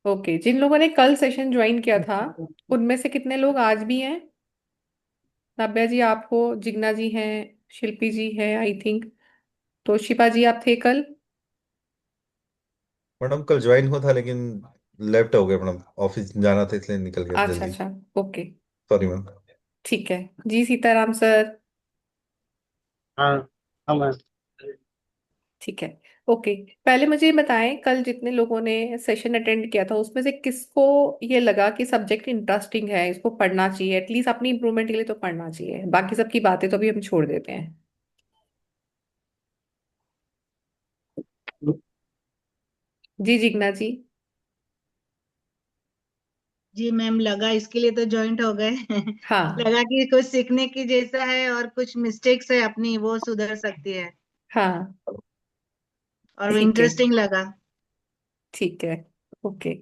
Okay, जिन लोगों ने कल सेशन ज्वाइन किया था उनमें से कितने लोग आज भी हैं? नव्या जी आप हो, जिग्ना जी हैं, शिल्पी जी है आई थिंक, तो शिपा जी आप थे कल? मैडम कल ज्वाइन हुआ था लेकिन लेफ्ट हो गया मैडम, ऑफिस जाना था इसलिए निकल गया अच्छा जल्दी। अच्छा। ओके। Sorry ma'am. ठीक है। जी सीताराम सर। हाँ। हाँ मैम। ठीक है। ओके। पहले मुझे ये बताएं, कल जितने लोगों ने सेशन अटेंड किया था उसमें से किसको ये लगा कि सब्जेक्ट इंटरेस्टिंग है, इसको पढ़ना चाहिए, एटलीस्ट अपनी इंप्रूवमेंट के लिए तो पढ़ना चाहिए, बाकी सबकी बातें तो अभी हम छोड़ देते हैं। जी जिग्ना जी। जी मैम, लगा इसके लिए तो जॉइंट हो गए। हाँ। लगा कि कुछ सीखने की जैसा है और कुछ मिस्टेक्स है अपनी वो सुधर सकती है। हाँ। और ठीक है। इंटरेस्टिंग लगा। ठीक है। ओके।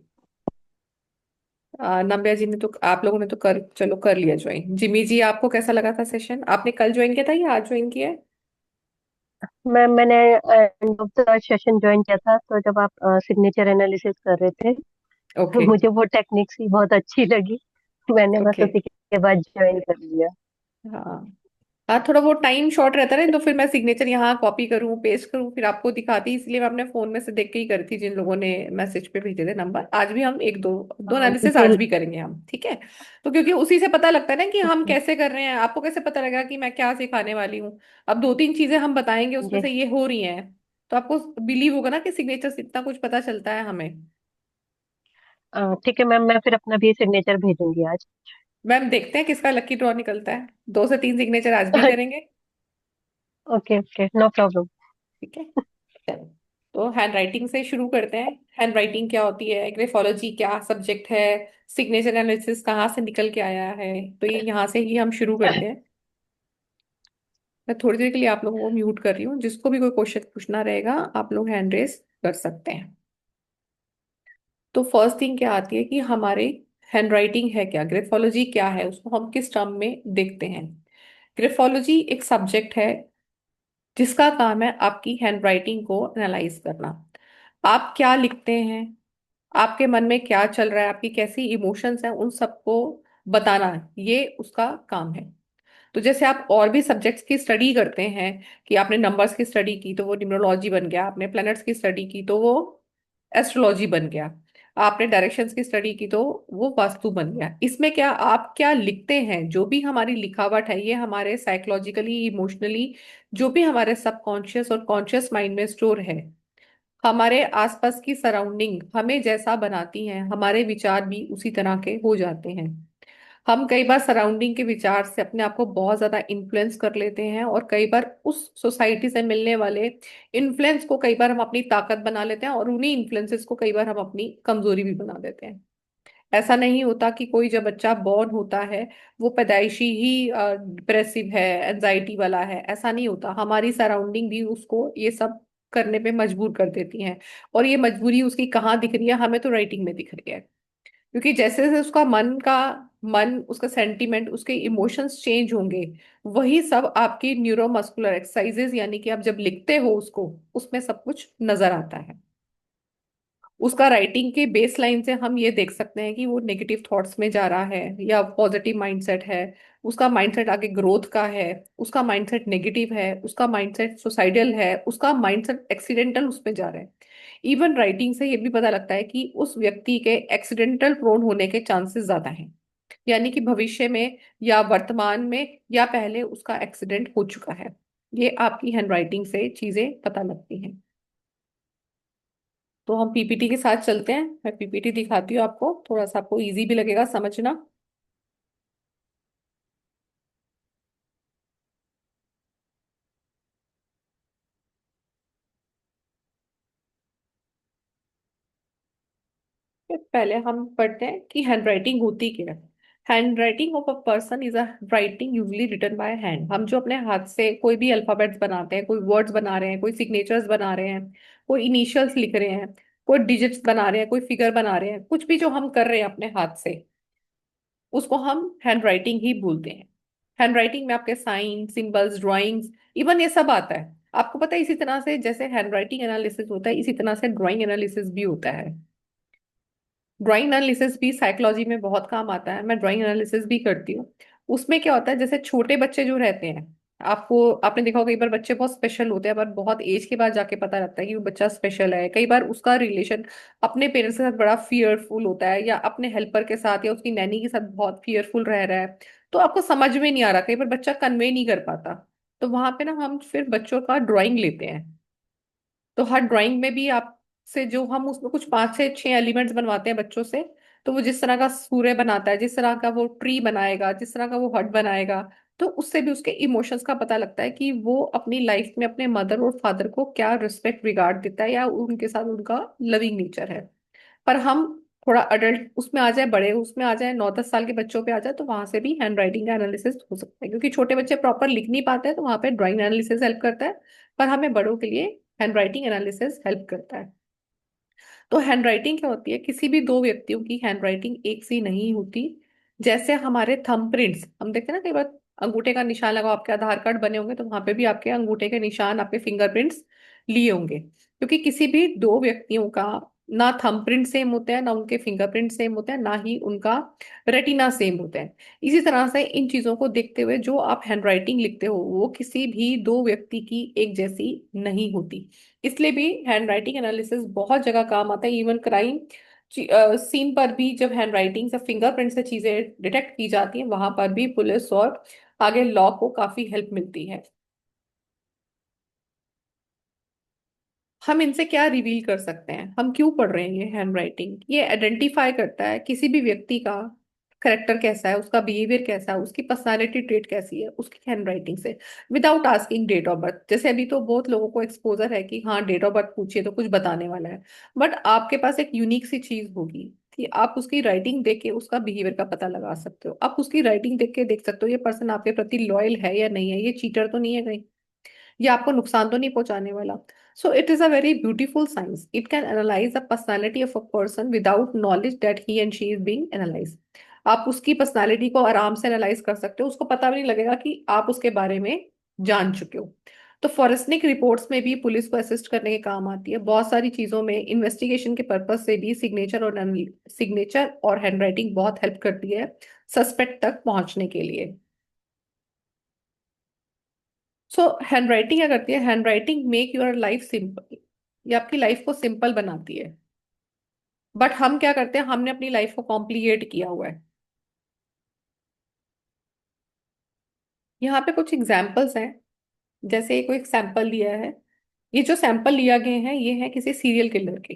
नव्या जी ने तो, आप लोगों ने तो कर, चलो कर लिया ज्वाइन। जिमी जी आपको कैसा लगा था सेशन? आपने कल ज्वाइन किया था या आज ज्वाइन किया है? मैम मैंने end of the session join किया था, तो जब आप सिग्नेचर एनालिसिस कर रहे थे तो ओके। मुझे वो टेक्निक्स ही बहुत अच्छी लगी। मैंने बस ओके। उसी के बाद ज्वाइन कर लिया। हाँ। हाँ, थोड़ा वो टाइम शॉर्ट रहता है ना, तो फिर मैं सिग्नेचर यहाँ कॉपी करूँ पेस्ट करूँ फिर आपको दिखाती, इसलिए मैं अपने फोन में से देख के ही करी थी जिन लोगों ने मैसेज पे भेजे थे नंबर। आज भी हम एक दो दो एनालिसिस जो आज भी करेंगे हम, ठीक है? तो क्योंकि उसी से पता लगता है ना कि हम कैसे कर रहे हैं, आपको कैसे पता लगा कि मैं क्या सिखाने वाली हूँ। अब दो तीन चीजें हम बताएंगे उसमें जी से ये हो रही हैं, तो आपको बिलीव होगा ना कि सिग्नेचर से इतना कुछ पता चलता है हमें। ठीक है मैम, मैं फिर अपना भी सिग्नेचर भेजूंगी आज। मैम देखते हैं किसका लकी ड्रॉ निकलता है, दो से तीन सिग्नेचर आज भी करेंगे। Okay okay, no problem. ठीक है। चलो, तो हैंड राइटिंग से शुरू करते हैं। हैंड राइटिंग क्या होती है, ग्रेफोलॉजी क्या सब्जेक्ट है, सिग्नेचर एनालिसिस कहाँ से निकल के आया है, तो ये यहाँ से ही हम शुरू करते हैं। मैं थोड़ी देर के लिए आप लोगों को म्यूट कर रही हूँ, जिसको भी कोई क्वेश्चन पूछना रहेगा आप लोग हैंड रेस कर सकते हैं। तो फर्स्ट थिंग क्या आती है कि हमारे हैंड राइटिंग है क्या, ग्रेफोलॉजी क्या है, उसको हम किस टर्म में देखते हैं। ग्रेफोलॉजी एक सब्जेक्ट है जिसका काम है आपकी हैंड राइटिंग को एनालाइज करना। आप क्या लिखते हैं, आपके मन में क्या चल रहा है, आपकी कैसी इमोशंस हैं, उन सबको बताना, ये उसका काम है। तो जैसे आप और भी सब्जेक्ट्स की स्टडी करते हैं, कि आपने नंबर्स की स्टडी की तो वो न्यूमरोलॉजी बन गया, आपने प्लैनेट्स की स्टडी की तो वो एस्ट्रोलॉजी बन गया, आपने डायरेक्शंस की स्टडी की तो वो वास्तु बन गया। इसमें क्या आप क्या लिखते हैं, जो भी हमारी लिखावट है ये हमारे साइकोलॉजिकली इमोशनली, जो भी हमारे सबकॉन्शियस और कॉन्शियस माइंड में स्टोर है, हमारे आसपास की सराउंडिंग हमें जैसा बनाती हैं, हमारे विचार भी उसी तरह के हो जाते हैं। हम कई बार सराउंडिंग के विचार से अपने आप को बहुत ज्यादा इन्फ्लुएंस कर लेते हैं, और कई बार उस सोसाइटी से मिलने वाले इन्फ्लुएंस को कई बार हम अपनी ताकत बना लेते हैं, और उन्हीं इन्फ्लुएंसेस को कई बार हम अपनी कमजोरी भी बना देते हैं। ऐसा नहीं होता कि कोई जब बच्चा बॉर्न होता है वो पैदाइशी ही डिप्रेसिव है, एंजाइटी वाला है, ऐसा नहीं होता। हमारी सराउंडिंग भी उसको ये सब करने पे मजबूर कर देती हैं। और ये मजबूरी उसकी कहाँ दिख रही है, हमें तो राइटिंग में दिख रही है। क्योंकि जैसे जैसे उसका मन, उसका सेंटीमेंट, उसके इमोशंस चेंज होंगे, वही सब आपकी न्यूरोमस्कुलर एक्सरसाइजेज, यानी कि आप जब लिखते हो उसको, उसमें सब कुछ नजर आता है। उसका राइटिंग के बेस लाइन से हम ये देख सकते हैं कि वो नेगेटिव थॉट्स में जा रहा है या पॉजिटिव माइंडसेट है, उसका माइंडसेट आगे ग्रोथ का है, उसका माइंडसेट नेगेटिव है, उसका माइंडसेट सुसाइडल है, उसका माइंडसेट एक्सीडेंटल उसमें जा रहा है। इवन राइटिंग से ये भी पता लगता है कि उस व्यक्ति के एक्सीडेंटल प्रोन होने के चांसेस ज्यादा हैं, यानी कि भविष्य में या वर्तमान में या पहले उसका एक्सीडेंट हो चुका है। ये आपकी हैंड राइटिंग से चीजें पता लगती हैं। तो हम पीपीटी के साथ चलते हैं, मैं पीपीटी दिखाती हूँ आपको, थोड़ा सा आपको इजी भी लगेगा समझना। फिर पहले हम पढ़ते हैं कि हैंड राइटिंग होती क्या है। Handwriting of a person is a writing usually written by hand. हम जो अपने हाथ से कोई भी अल्फाबेट्स बनाते हैं, कोई वर्ड्स बना रहे हैं, कोई सिग्नेचर्स बना रहे हैं, कोई इनिशियल्स लिख रहे हैं, कोई डिजिट्स बना रहे हैं, कोई फिगर बना रहे हैं, कुछ भी जो हम कर रहे हैं अपने हाथ से, उसको हम हैंड राइटिंग ही बोलते हैं। हैंड राइटिंग में आपके साइन, सिंबल्स, ड्राइंग्स, इवन ये सब आता है। आपको पता है, इसी तरह से जैसे हैंड राइटिंग एनालिसिस होता है, इसी तरह से ड्राइंग एनालिसिस भी होता है। ड्राइंग एनालिसिस भी साइकोलॉजी में बहुत काम आता है, मैं ड्राइंग एनालिसिस भी करती हूँ। उसमें क्या होता है, जैसे छोटे बच्चे जो रहते हैं, आपने देखा होगा कई बार बच्चे बहुत स्पेशल होते हैं, पर बहुत एज के बाद जाके पता लगता है कि वो बच्चा स्पेशल है। कई बार उसका रिलेशन अपने पेरेंट्स के साथ बड़ा फियरफुल होता है, या अपने हेल्पर के साथ या उसकी नैनी के साथ बहुत फियरफुल रह रहा है, तो आपको समझ में नहीं आ रहा, कई बार बच्चा कन्वे नहीं कर पाता। तो वहां पे ना हम फिर बच्चों का ड्राइंग लेते हैं। तो हर ड्राइंग में भी आपसे जो हम उसमें कुछ 5 से 6 एलिमेंट्स बनवाते हैं बच्चों से, तो वो जिस तरह का सूर्य बनाता है, जिस तरह का वो ट्री बनाएगा, जिस तरह का वो हट बनाएगा, तो उससे भी उसके इमोशंस का पता लगता है कि वो अपनी लाइफ में अपने मदर और फादर को क्या रिस्पेक्ट रिगार्ड देता है, या उनके साथ उनका लविंग नेचर है। पर हम थोड़ा अडल्ट उसमें आ जाए, बड़े उसमें आ जाए, 9-10 साल के बच्चों पे आ जाए, तो वहां से भी हैंड राइटिंग का एनालिसिस हो सकता है, क्योंकि छोटे बच्चे प्रॉपर लिख नहीं पाते हैं, तो वहां पे ड्राइंग एनालिसिस हेल्प करता है। पर हमें बड़ों के लिए हैंड राइटिंग एनालिसिस हेल्प करता है। तो हैंड राइटिंग क्या होती है, किसी भी दो व्यक्तियों की हैंड राइटिंग एक सी नहीं होती। जैसे हमारे थंब प्रिंट्स हम देखते हैं ना, कई बार अंगूठे का निशान लगाओ, आपके आधार कार्ड बने होंगे तो वहां पे भी आपके अंगूठे के निशान, आपके फिंगरप्रिंट्स लिए होंगे, क्योंकि किसी भी दो व्यक्तियों का ना थंब प्रिंट सेम होते हैं, ना उनके फिंगरप्रिंट सेम होते हैं, ना ही उनका रेटिना सेम होता है। इसी तरह से इन चीजों को देखते हुए जो आप हैंड राइटिंग लिखते हो वो किसी भी दो व्यक्ति की एक जैसी नहीं होती। इसलिए भी हैंड राइटिंग एनालिसिस बहुत जगह काम आता है। इवन क्राइम सीन पर भी जब हैंड राइटिंग से, फिंगरप्रिंट से चीजें डिटेक्ट की जाती हैं, वहां पर भी पुलिस और आगे लॉ को काफी हेल्प मिलती है। हम इनसे क्या रिवील कर सकते हैं, हम क्यों पढ़ रहे हैं ये हैंड राइटिंग, ये आइडेंटिफाई करता है किसी भी व्यक्ति का करेक्टर कैसा है, उसका बिहेवियर कैसा है, उसकी पर्सनालिटी ट्रेट कैसी है, उसकी हैंड राइटिंग से, without asking date of birth. जैसे अभी तो बहुत लोगों को एक्सपोजर है कि हाँ डेट ऑफ बर्थ पूछिए तो कुछ बताने वाला है, बट आपके पास एक यूनिक सी चीज होगी कि आप उसकी राइटिंग देख के उसका बिहेवियर का पता लगा सकते हो। आप उसकी राइटिंग देख के देख सकते हो ये पर्सन आपके प्रति लॉयल है या नहीं है, ये चीटर तो नहीं है कहीं, ये आपको नुकसान तो नहीं पहुंचाने वाला। So it is a very beautiful science, it can analyse the personality of a person without knowledge that he and she is being analyse. आप उसकी पर्सनालिटी को आराम से एनालाइज कर सकते हो, उसको पता भी नहीं लगेगा कि आप उसके बारे में जान चुके हो। तो फॉरेंसिक रिपोर्ट्स में भी पुलिस को असिस्ट करने के काम आती है, बहुत सारी चीजों में इन्वेस्टिगेशन के पर्पज से भी सिग्नेचर और हैंडराइटिंग बहुत हेल्प करती है सस्पेक्ट तक पहुंचने के लिए। सो हैंड राइटिंग क्या करती है, hand writing make your life simple, ये आपकी लाइफ को सिंपल बनाती है। बट हम क्या करते हैं, हमने अपनी लाइफ को कॉम्प्लिकेट किया हुआ है। यहाँ पे कुछ एग्जाम्पल्स हैं, जैसे कोई सैंपल दिया है, ये जो सैंपल लिया गए हैं ये है किसी सीरियल किलर के।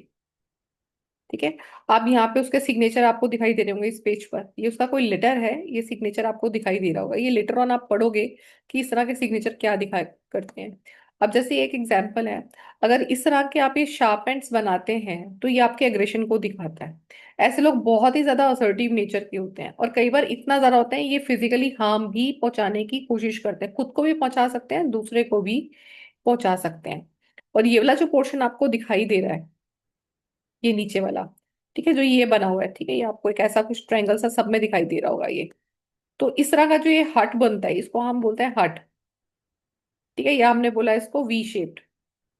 ठीक है, आप यहाँ पे उसके सिग्नेचर आपको दिखाई दे रहे होंगे इस पेज पर, ये उसका कोई लेटर है, ये सिग्नेचर आपको दिखाई दे रहा होगा, ये लेटर ऑन आप पढ़ोगे कि इस तरह के सिग्नेचर क्या दिखा करते हैं। अब जैसे एक एग्जांपल है, अगर इस तरह के आप ये शार्प पेंस बनाते हैं तो ये आपके एग्रेशन को दिखाता है। ऐसे लोग बहुत ही ज्यादा असर्टिव नेचर के होते हैं, और कई बार इतना ज्यादा होता है ये फिजिकली हार्म भी पहुंचाने की कोशिश करते हैं, खुद को भी पहुंचा सकते हैं, दूसरे को भी पहुंचा सकते हैं। और ये वाला जो पोर्शन आपको दिखाई दे रहा है, ये नीचे वाला, ठीक है, जो ये बना हुआ है, ठीक है, ये आपको एक ऐसा कुछ ट्रायंगल सा सब में दिखाई दे रहा होगा ये। तो इस तरह का जो ये हट बनता है इसको हम बोलते हैं हट। ठीक है, या हमने बोला इसको वी शेप्ड।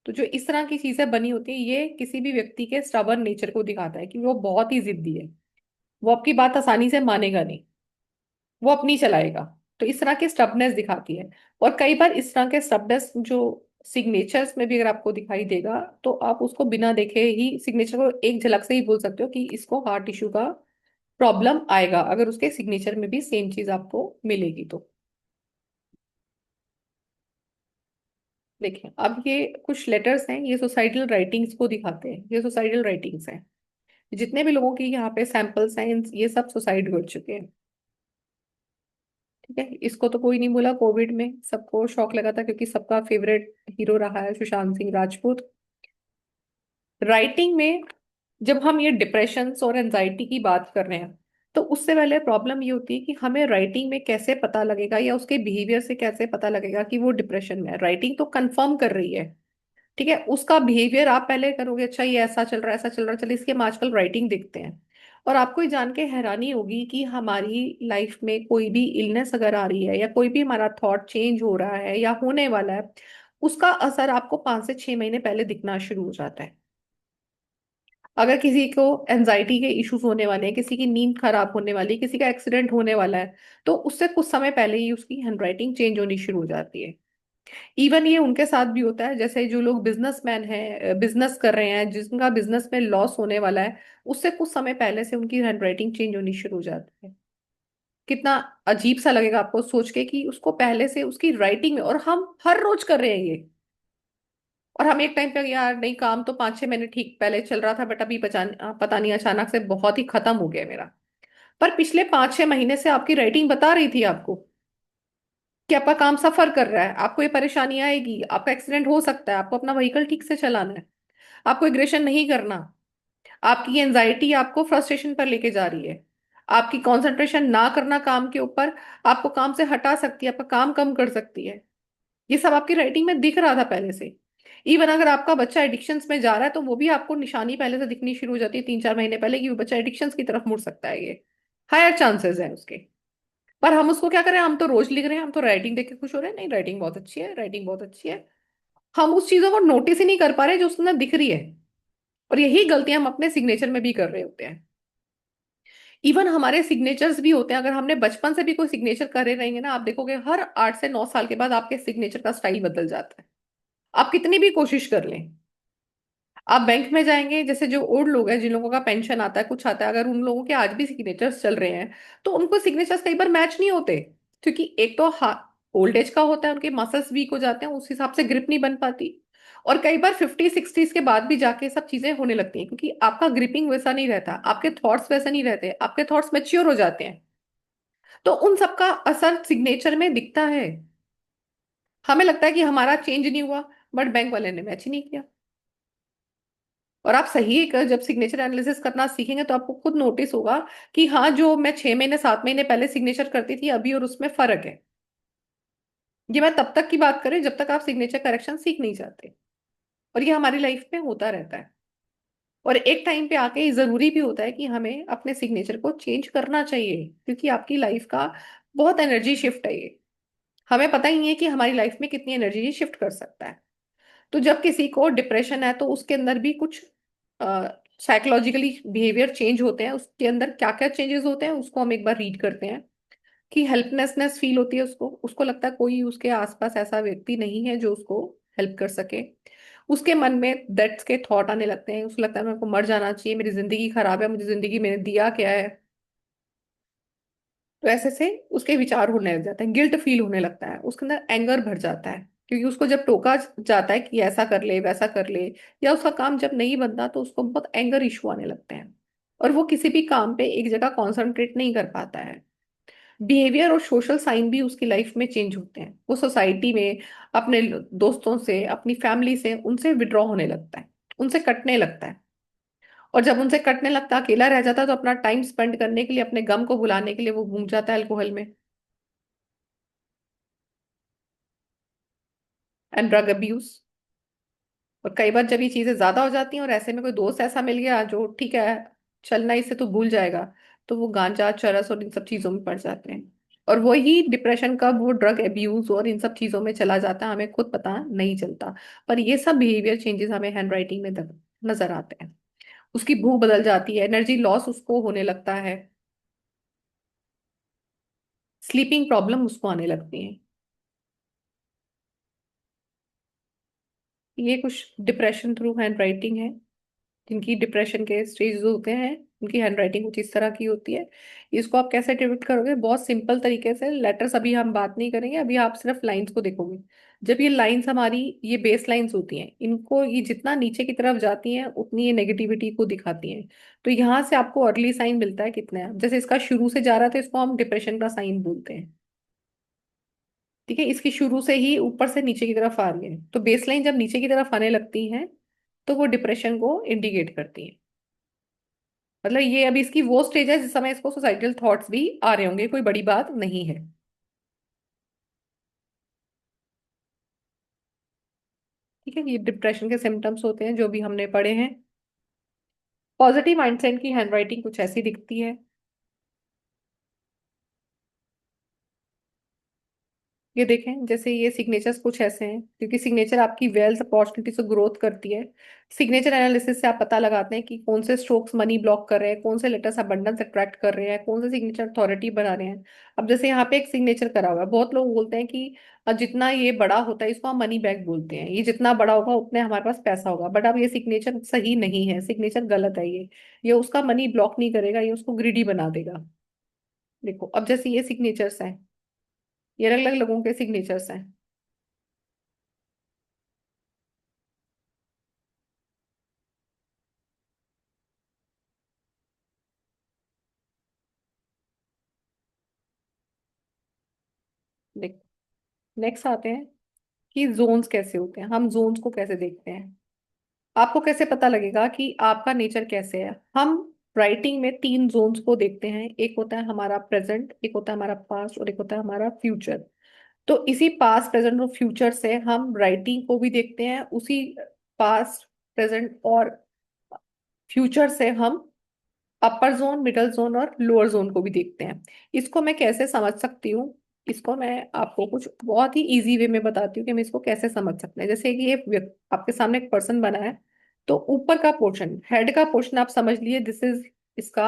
तो जो इस तरह की चीजें बनी होती है ये किसी भी व्यक्ति के स्टबर्न नेचर को दिखाता है कि वो बहुत ही जिद्दी है, वो आपकी बात आसानी से मानेगा नहीं, वो अपनी चलाएगा। तो इस तरह की स्टबनेस दिखाती है। और कई बार इस तरह के स्टबनेस जो सिग्नेचर्स में भी अगर आपको दिखाई देगा, तो आप उसको बिना देखे ही सिग्नेचर को एक झलक से ही बोल सकते हो कि इसको हार्ट इश्यू का प्रॉब्लम आएगा, अगर उसके सिग्नेचर में भी सेम चीज आपको मिलेगी तो। देखिए अब ये कुछ लेटर्स हैं, ये सोसाइटल राइटिंग्स को दिखाते हैं, ये सोसाइटल राइटिंग्स हैं। जितने भी लोगों की यहाँ पे सैंपल्स हैं ये सब सुसाइड कर चुके हैं। ठीक है, इसको तो कोई नहीं बोला, कोविड में सबको शॉक लगा था क्योंकि सबका फेवरेट हीरो रहा है सुशांत सिंह राजपूत। राइटिंग में जब हम ये डिप्रेशन और एंजाइटी की बात कर रहे हैं, तो उससे पहले प्रॉब्लम ये होती है कि हमें राइटिंग में कैसे पता लगेगा, या उसके बिहेवियर से कैसे पता लगेगा कि वो डिप्रेशन में है। राइटिंग तो कंफर्म कर रही है, ठीक है, उसका बिहेवियर आप पहले करोगे, अच्छा ये ऐसा चल रहा है, ऐसा चल रहा है, चलिए इसकी हम आजकल राइटिंग देखते हैं। और आपको ये जान के हैरानी होगी कि हमारी लाइफ में कोई भी इलनेस अगर आ रही है, या कोई भी हमारा थॉट चेंज हो रहा है या होने वाला है, उसका असर आपको 5 से 6 महीने पहले दिखना शुरू हो जाता है। अगर किसी को एनजाइटी के इश्यूज होने वाले हैं, किसी की नींद खराब होने वाली है, किसी का एक्सीडेंट होने वाला है, तो उससे कुछ समय पहले ही उसकी हैंडराइटिंग चेंज होनी शुरू हो जाती है। इवन ये उनके साथ भी होता है, जैसे जो लोग बिजनेसमैन हैं, बिजनेस कर रहे हैं, जिनका बिजनेस में लॉस होने वाला है, उससे कुछ समय पहले से उनकी हैंडराइटिंग चेंज होनी शुरू हो जाती है। कितना अजीब सा लगेगा आपको सोच के कि उसको पहले से उसकी राइटिंग में, और हम हर रोज कर रहे हैं ये। और हम एक टाइम पे यार नहीं, काम तो 5-6 महीने ठीक पहले चल रहा था, बट अभी पता नहीं अचानक से बहुत ही खत्म हो गया मेरा। पर पिछले 5-6 महीने से आपकी राइटिंग बता रही थी आपको कि आपका काम सफर कर रहा है, आपको ये परेशानी आएगी, आपका एक्सीडेंट हो सकता है, आपको अपना व्हीकल ठीक से चलाना है, आपको एग्रेशन नहीं करना, आपकी एंजाइटी आपको फ्रस्ट्रेशन पर लेके जा रही है, आपकी कंसंट्रेशन ना करना काम के ऊपर आपको काम से हटा सकती है, आपका काम कम कर सकती है। ये सब आपकी राइटिंग में दिख रहा था पहले से। इवन अगर आपका बच्चा एडिक्शंस में जा रहा है तो वो भी आपको निशानी पहले से दिखनी शुरू हो जाती है 3-4 महीने पहले कि वो बच्चा एडिक्शंस की तरफ मुड़ सकता है, ये हायर चांसेस है उसके। पर हम उसको क्या करें, हम तो रोज लिख रहे हैं, हम तो राइटिंग देख के खुश हो रहे हैं, नहीं राइटिंग बहुत अच्छी है, राइटिंग बहुत अच्छी है। हम उस चीजों को नोटिस ही नहीं कर पा रहे जो उसमें दिख रही है। और यही गलतियां हम अपने सिग्नेचर में भी कर रहे होते हैं। इवन हमारे सिग्नेचर्स भी होते हैं, अगर हमने बचपन से भी कोई सिग्नेचर करे रहेंगे ना, आप देखोगे हर 8 से 9 साल के बाद आपके सिग्नेचर का स्टाइल बदल जाता है। आप कितनी भी कोशिश कर लें। आप बैंक में जाएंगे, जैसे जो ओल्ड लोग हैं, जिन लोगों का पेंशन आता है, कुछ आता है, अगर उन लोगों के आज भी सिग्नेचर्स चल रहे हैं तो उनको सिग्नेचर्स कई बार मैच नहीं होते। क्योंकि एक तो ओल्ड एज का होता है, उनके मसल्स वीक हो जाते हैं, उस हिसाब से ग्रिप नहीं बन पाती। और कई बार 50-60 के बाद भी जाके सब चीजें होने लगती हैं, क्योंकि आपका ग्रिपिंग वैसा नहीं रहता, आपके थॉट्स वैसे नहीं रहते, आपके थॉट्स मैच्योर हो जाते हैं। तो उन सब का असर सिग्नेचर में दिखता है। हमें लगता है कि हमारा चेंज नहीं हुआ, बट बैंक वाले ने मैच ही नहीं किया। और आप सही एक जब सिग्नेचर एनालिसिस करना सीखेंगे तो आपको खुद नोटिस होगा कि हाँ, जो मैं 6 महीने 7 महीने पहले सिग्नेचर करती थी अभी और उसमें फर्क है। ये मैं तब तक की बात करें जब तक आप सिग्नेचर करेक्शन सीख नहीं जाते। और ये हमारी लाइफ में होता रहता है। और एक टाइम पे आके ये जरूरी भी होता है कि हमें अपने सिग्नेचर को चेंज करना चाहिए, क्योंकि आपकी लाइफ का बहुत एनर्जी शिफ्ट है ये। हमें पता ही नहीं है कि हमारी लाइफ में कितनी एनर्जी शिफ्ट कर सकता है। तो जब किसी को डिप्रेशन है तो उसके अंदर भी कुछ साइकोलॉजिकली बिहेवियर चेंज होते हैं, उसके अंदर क्या क्या चेंजेस होते हैं उसको हम एक बार रीड करते हैं। कि हेल्पलेसनेस फील होती है उसको, उसको लगता है कोई उसके आसपास ऐसा व्यक्ति नहीं है जो उसको हेल्प कर सके। उसके मन में डेथ्स के थॉट आने लगते हैं, उसको लगता है मेरे को मर जाना चाहिए, मेरी जिंदगी खराब है, मुझे जिंदगी में दिया क्या है। तो ऐसे से उसके विचार होने लग जाते हैं, गिल्ट फील होने लगता है, उसके अंदर एंगर भर जाता है, क्योंकि उसको जब टोका जाता है कि ऐसा कर ले वैसा कर ले, या उसका काम जब नहीं बनता तो उसको बहुत एंगर इशू आने लगते हैं। और वो किसी भी काम पे एक जगह कॉन्सेंट्रेट नहीं कर पाता है। बिहेवियर और सोशल साइन भी उसकी लाइफ में चेंज होते हैं, वो सोसाइटी में अपने दोस्तों से, अपनी फैमिली से, उनसे विड्रॉ होने लगता है, उनसे कटने लगता है। और जब उनसे कटने लगता है, अकेला रह जाता है, तो अपना टाइम स्पेंड करने के लिए, अपने गम को भुलाने के लिए वो घूम जाता है अल्कोहल में एंड ड्रग अब्यूज। और कई बार जब ये चीजें ज्यादा हो जाती हैं और ऐसे में कोई दोस्त ऐसा मिल गया जो ठीक है चलना इससे तो भूल जाएगा, तो वो गांजा चरस और इन सब चीजों में पड़ जाते हैं। और वही डिप्रेशन कब वो ड्रग एब्यूज और इन सब चीजों में चला जाता है हमें खुद पता नहीं चलता। पर ये सब बिहेवियर चेंजेस हमें हैंडराइटिंग में नजर आते हैं। उसकी भूख बदल जाती है, एनर्जी लॉस उसको होने लगता है, स्लीपिंग प्रॉब्लम उसको आने लगती है। ये कुछ डिप्रेशन थ्रू हैंडराइटिंग है। जिनकी डिप्रेशन के स्टेज होते हैं उनकी हैंडराइटिंग कुछ इस तरह की होती है। इसको आप कैसे डिटेक्ट करोगे, बहुत सिंपल तरीके से। लेटर्स अभी हम बात नहीं करेंगे, अभी आप सिर्फ लाइंस को देखोगे। जब ये लाइंस हमारी, ये बेस लाइंस होती हैं, इनको ये जितना नीचे की तरफ जाती हैं उतनी ये नेगेटिविटी को दिखाती हैं। तो यहाँ से आपको अर्ली साइन मिलता है कितना है, जैसे इसका शुरू से जा रहा था, इसको हम डिप्रेशन का साइन बोलते हैं। ठीक है, इसकी शुरू से ही ऊपर से नीचे की तरफ आ रही है, तो बेस लाइन जब नीचे की तरफ आने लगती है तो वो डिप्रेशन को इंडिकेट करती है। मतलब ये अभी इसकी वो स्टेज है जिस समय इसको सोसाइटल थॉट्स भी आ रहे होंगे, कोई बड़ी बात नहीं है। ठीक है, ये डिप्रेशन के सिम्टम्स होते हैं जो भी हमने पढ़े हैं। पॉजिटिव माइंडसेट की हैंडराइटिंग कुछ ऐसी दिखती है। ये देखें, जैसे ये सिग्नेचर्स कुछ ऐसे हैं, क्योंकि सिग्नेचर आपकी वेल्थ अपॉर्चुनिटी से ग्रोथ करती है। सिग्नेचर एनालिसिस से आप पता लगाते हैं कि कौन से स्ट्रोक्स मनी ब्लॉक कर रहे हैं, कौन से लेटर्स अबंडेंस अट्रैक्ट कर रहे हैं, कौन से सिग्नेचर अथॉरिटी बना रहे हैं। अब जैसे यहाँ पे एक सिग्नेचर करा हुआ है, बहुत लोग बोलते हैं कि जितना ये बड़ा होता है इसको हम मनी बैग बोलते हैं, ये जितना बड़ा होगा उतने हमारे पास पैसा होगा। बट अब ये सिग्नेचर सही नहीं है, सिग्नेचर गलत है। ये उसका मनी ब्लॉक नहीं करेगा, ये उसको ग्रीडी बना देगा। देखो, अब जैसे ये सिग्नेचर्स हैं, ये अलग अलग लोगों के सिग्नेचर्स हैं। देखो, नेक्स्ट आते हैं कि जोन्स कैसे होते हैं, हम जोन्स को कैसे देखते हैं। आपको कैसे पता लगेगा कि आपका नेचर कैसे है। हम राइटिंग में तीन जोन्स को देखते हैं, एक होता है हमारा प्रेजेंट, एक होता है हमारा पास्ट, और एक होता है हमारा फ्यूचर। तो इसी पास्ट प्रेजेंट और फ्यूचर से हम राइटिंग को भी देखते हैं, उसी पास्ट प्रेजेंट और फ्यूचर से हम अपर जोन, मिडल जोन और लोअर जोन को भी देखते हैं। इसको मैं कैसे समझ सकती हूँ, इसको मैं आपको कुछ बहुत ही इजी वे में बताती हूँ कि हम इसको कैसे समझ सकते हैं। जैसे कि ये आपके सामने एक पर्सन बना है, तो ऊपर का पोर्शन, हेड का पोर्शन आप समझ लिए, दिस इज इसका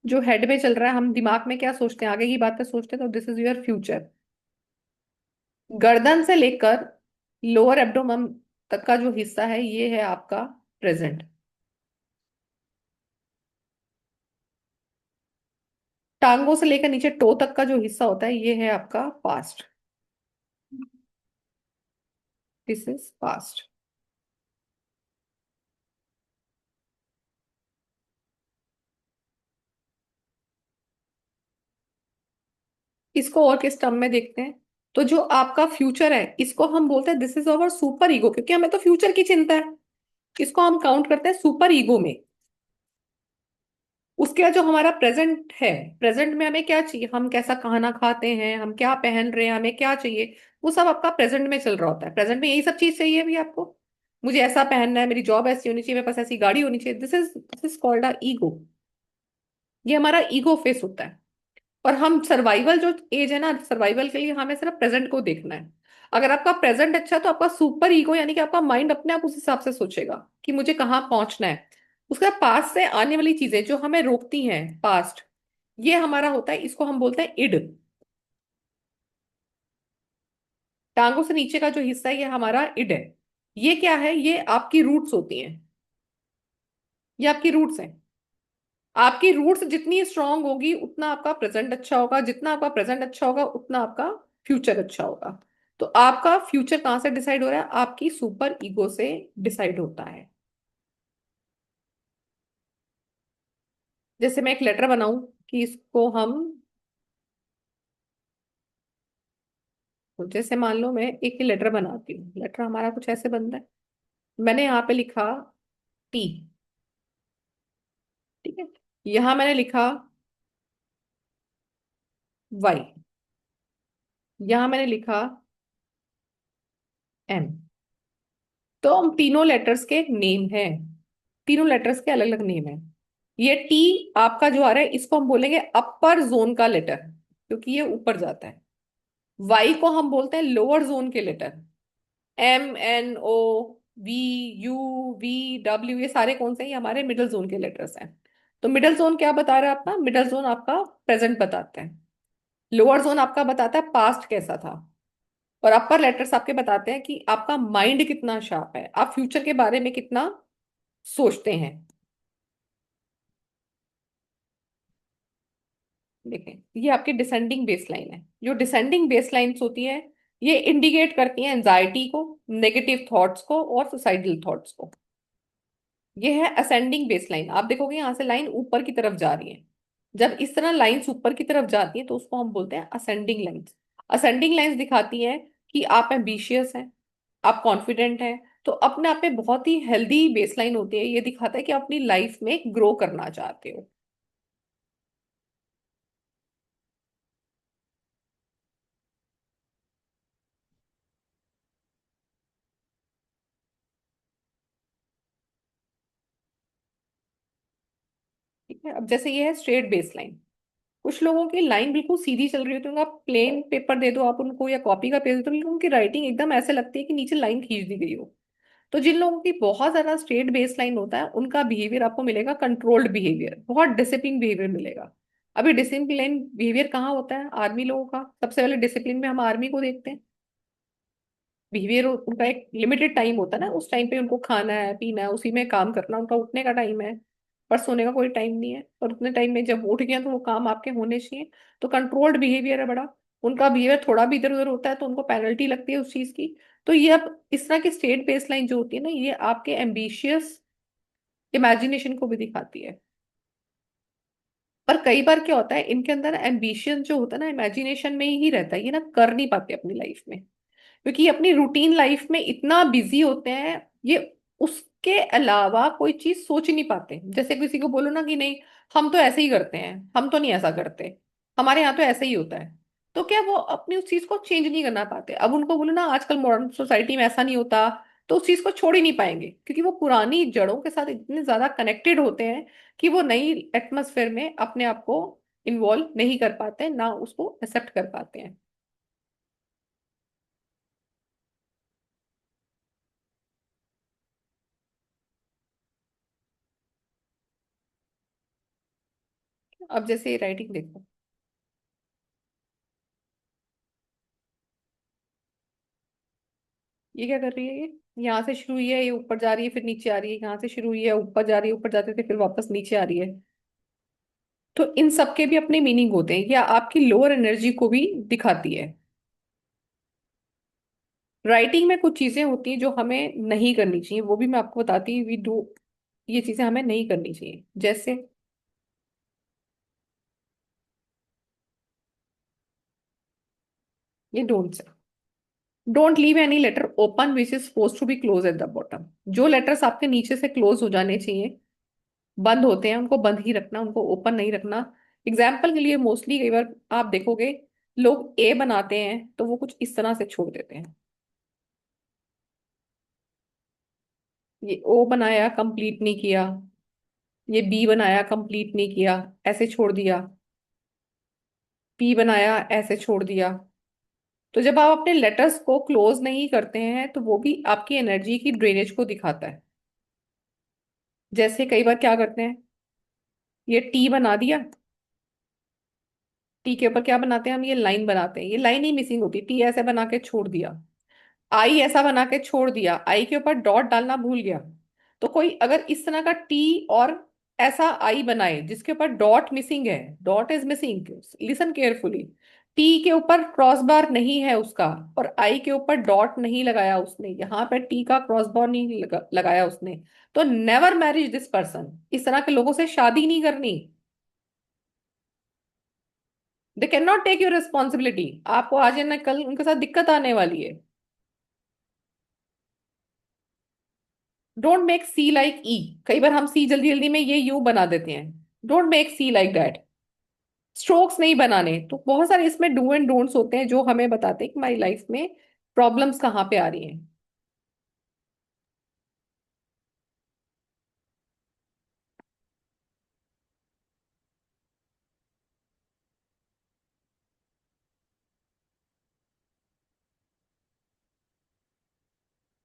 जो हेड में चल रहा है। हम दिमाग में क्या सोचते हैं, आगे की बातें सोचते हैं, तो दिस इज योर फ्यूचर। गर्दन से लेकर लोअर एब्डोमेन तक का जो हिस्सा है, ये है आपका प्रेजेंट। टांगों से लेकर नीचे टो तक का जो हिस्सा होता है, ये है आपका पास्ट। This is past. इसको और किस टर्म में देखते हैं, तो जो आपका फ्यूचर है इसको हम बोलते हैं this is our super ego, क्योंकि हमें तो फ्यूचर की चिंता है। इसको हम काउंट करते हैं सुपर ईगो में। उसके बाद जो हमारा प्रेजेंट है, प्रेजेंट में हमें क्या चाहिए, हम कैसा खाना खाते हैं, हम क्या पहन रहे हैं, हमें क्या चाहिए, वो सब आपका प्रेजेंट में चल रहा होता है। प्रेजेंट में यही सब चीज चाहिए भी आपको, मुझे ऐसा पहनना है, मेरी जॉब ऐसी होनी चाहिए, मेरे पास ऐसी गाड़ी होनी चाहिए। This is called a ego. ये हमारा ईगो फेस होता है। और हम सर्वाइवल जो एज है ना, सर्वाइवल के लिए हमें सिर्फ प्रेजेंट को देखना है। अगर आपका प्रेजेंट अच्छा है तो आपका सुपर ईगो यानी कि आपका माइंड अपने आप उस हिसाब से सोचेगा कि मुझे कहाँ पहुंचना है। उसका पास्ट से आने वाली चीजें जो हमें रोकती हैं, पास्ट, ये हमारा होता है, इसको हम बोलते हैं इड। टांगों से नीचे का जो हिस्सा है ये हमारा इड है। ये क्या है, ये आपकी रूट्स होती हैं, ये आपकी रूट्स हैं। आपकी रूट्स जितनी स्ट्रांग होगी उतना आपका प्रेजेंट अच्छा होगा, जितना आपका प्रेजेंट अच्छा होगा उतना आपका फ्यूचर अच्छा होगा। तो आपका फ्यूचर कहाँ से डिसाइड हो रहा है, आपकी सुपर ईगो से डिसाइड होता है। जैसे मैं एक लेटर बनाऊं कि इसको हम, जैसे मान लो मैं एक लेटर बनाती हूँ, लेटर हमारा कुछ ऐसे बनता है। मैंने यहाँ पे लिखा टी, ठीक है। यहाँ मैंने लिखा वाई, यहाँ मैंने लिखा एम। तो हम तीनों लेटर्स के नेम है, तीनों लेटर्स के अलग अलग नेम है। ये टी आपका जो आ रहा है इसको हम बोलेंगे अपर जोन का लेटर, क्योंकि ये ऊपर जाता है। वाई को हम बोलते हैं लोअर जोन के letter, M, N, O, V, U, V, W, ये सारे कौन से हैं, ये हमारे मिडिल जोन के लेटर्स हैं। तो मिडिल जोन क्या बता रहा है आपका, मिडिल जोन आपका प्रेजेंट बताता है, लोअर जोन आपका बताता है पास्ट कैसा था, और अपर लेटर्स आपके बताते हैं कि आपका माइंड कितना शार्प है, आप फ्यूचर के बारे में कितना सोचते हैं। देखें, ये आपकी डिसेंडिंग बेसलाइन है। जो डिसेंडिंग बेसलाइंस होती है ये इंडिकेट करती हैं एंजाइटी को, नेगेटिव थॉट्स को और सुसाइडल थॉट्स को। ये है असेंडिंग बेसलाइन, आप देखोगे यहाँ से लाइन ऊपर की तरफ जा रही है। जब इस तरह लाइंस ऊपर की तरफ जाती हैं तो उसको हम बोलते हैं असेंडिंग लाइंस। असेंडिंग लाइंस दिखाती हैं कि आप एम्बिशियस हैं, आप कॉन्फिडेंट हैं। तो अपने आप में बहुत ही हेल्दी बेसलाइन होती है, ये दिखाता है कि आप अपनी लाइफ में ग्रो करना चाहते हो। ठीक है, अब जैसे ये है स्ट्रेट बेसलाइन, कुछ लोगों की लाइन बिल्कुल सीधी चल रही होती है, उनका प्लेन पेपर दे दो आप उनको या कॉपी का पेज दे दो, लेकिन उनकी राइटिंग एकदम ऐसे लगती है कि नीचे लाइन खींच दी गई हो। तो जिन लोगों की बहुत ज्यादा स्ट्रेट बेस लाइन होता है उनका बिहेवियर आपको मिलेगा कंट्रोल्ड बिहेवियर, बहुत डिसिप्लिन बिहेवियर मिलेगा। अभी डिसिप्लिन बिहेवियर कहाँ होता है? आर्मी लोगों का। सबसे पहले डिसिप्लिन में हम आर्मी को देखते हैं। बिहेवियर उनका एक लिमिटेड टाइम होता है ना, उस टाइम पे उनको खाना है पीना है, उसी में काम करना, उनका उठने का टाइम है, पर सोने का कोई टाइम नहीं है। और उतने टाइम में जब उठ गया तो वो काम आपके होने चाहिए। तो कंट्रोल्ड बिहेवियर है बड़ा। उनका बिहेवियर थोड़ा भी इधर उधर होता है तो उनको पेनल्टी लगती है उस चीज की। तो ये अब इस तरह की स्टेट बेस लाइन जो होती है ना, ये आपके एम्बिशियस इमेजिनेशन को भी दिखाती है। पर कई बार क्या होता है, इनके अंदर एम्बिशन जो होता है ना इमेजिनेशन में ही रहता है, ये ना कर नहीं पाते अपनी लाइफ में, क्योंकि ये अपनी रूटीन लाइफ में इतना बिजी होते हैं, ये उसके अलावा कोई चीज सोच ही नहीं पाते। जैसे किसी को बोलो ना कि नहीं हम तो ऐसे ही करते हैं, हम तो नहीं ऐसा करते, हमारे यहाँ तो ऐसे ही होता है, तो क्या वो अपनी उस चीज को चेंज नहीं करना पाते? अब उनको बोलो ना आजकल मॉडर्न सोसाइटी में ऐसा नहीं होता, तो उस चीज को छोड़ ही नहीं पाएंगे, क्योंकि वो पुरानी जड़ों के साथ इतने ज्यादा कनेक्टेड होते हैं कि वो नई एटमॉस्फेयर में अपने आप को इन्वॉल्व नहीं कर पाते, ना उसको एक्सेप्ट कर पाते हैं। अब जैसे राइटिंग देखो, ये क्या कर रही है? ये यहाँ से शुरू हुई है, ये ऊपर जा रही है फिर नीचे आ रही है, यहाँ से शुरू हुई है ऊपर जा रही है, ऊपर जाते थे फिर वापस नीचे आ रही है। तो इन सब के भी अपने मीनिंग होते हैं, या आपकी लोअर एनर्जी को भी दिखाती है। राइटिंग में कुछ चीजें होती हैं जो हमें नहीं करनी चाहिए, वो भी मैं आपको बताती हूँ, वी डू, ये चीजें हमें नहीं करनी चाहिए। जैसे ये don't, don't leave any letter open which is suppose to be close at the bottom. जो लेटर्स आपके नीचे से क्लोज हो जाने चाहिए, बंद होते हैं, उनको बंद ही रखना, उनको ओपन नहीं रखना। एग्जाम्पल के लिए मोस्टली कई बार आप देखोगे लोग ए बनाते हैं तो वो कुछ इस तरह से छोड़ देते हैं, ये ओ बनाया कंप्लीट नहीं किया, ये बी बनाया कंप्लीट नहीं किया, ऐसे छोड़ दिया, पी बनाया ऐसे छोड़ दिया। तो जब आप अपने लेटर्स को क्लोज नहीं करते हैं तो वो भी आपकी एनर्जी की ड्रेनेज को दिखाता है। जैसे कई बार क्या करते हैं, ये टी बना दिया, टी के ऊपर क्या बनाते हैं हम, ये लाइन बनाते हैं, ये लाइन ही मिसिंग होती है, टी ऐसे बना के छोड़ दिया, आई ऐसा बना के छोड़ दिया, आई के ऊपर डॉट डालना भूल गया। तो कोई अगर इस तरह का टी और ऐसा आई बनाए जिसके ऊपर डॉट मिसिंग है, dot is missing, listen carefully, T के ऊपर क्रॉस बार नहीं है उसका, और आई के ऊपर डॉट नहीं लगाया उसने, यहाँ पे टी का क्रॉस बार नहीं लगाया उसने, तो नेवर मैरिज दिस पर्सन। इस तरह के लोगों से शादी नहीं करनी। They can not take your responsibility. आपको आज या ना कल उनके साथ दिक्कत आने वाली है। डोंट मेक सी लाइक ई। कई बार हम सी जल्दी जल्दी में ये यू बना देते हैं, don't make C like that. Strokes नहीं बनाने। तो बहुत सारे इसमें डू एंड डोंट्स होते हैं जो हमें बताते हैं कि हमारी लाइफ में प्रॉब्लम्स कहाँ पे आ रही हैं।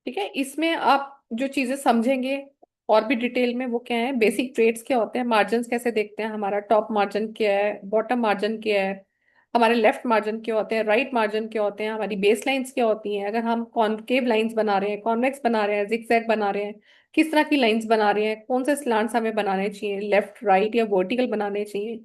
ठीक है, इसमें आप जो चीजें समझेंगे और भी डिटेल में, वो क्या है, बेसिक ट्रेड्स क्या होते हैं, मार्जिन कैसे देखते हैं, हमारा टॉप मार्जिन क्या है, बॉटम मार्जिन क्या है, हमारे लेफ्ट मार्जिन क्या होते हैं, राइट मार्जिन क्या होते हैं, हमारी बेस लाइंस क्या होती हैं, अगर हम कॉनकेव लाइंस बना रहे हैं, कॉन्वेक्स बना रहे हैं, जिगजैग बना रहे हैं, किस तरह की लाइंस बना रहे हैं, कौन से स्लांट्स हमें बनाने चाहिए, लेफ्ट राइट या वर्टिकल बनाने चाहिए,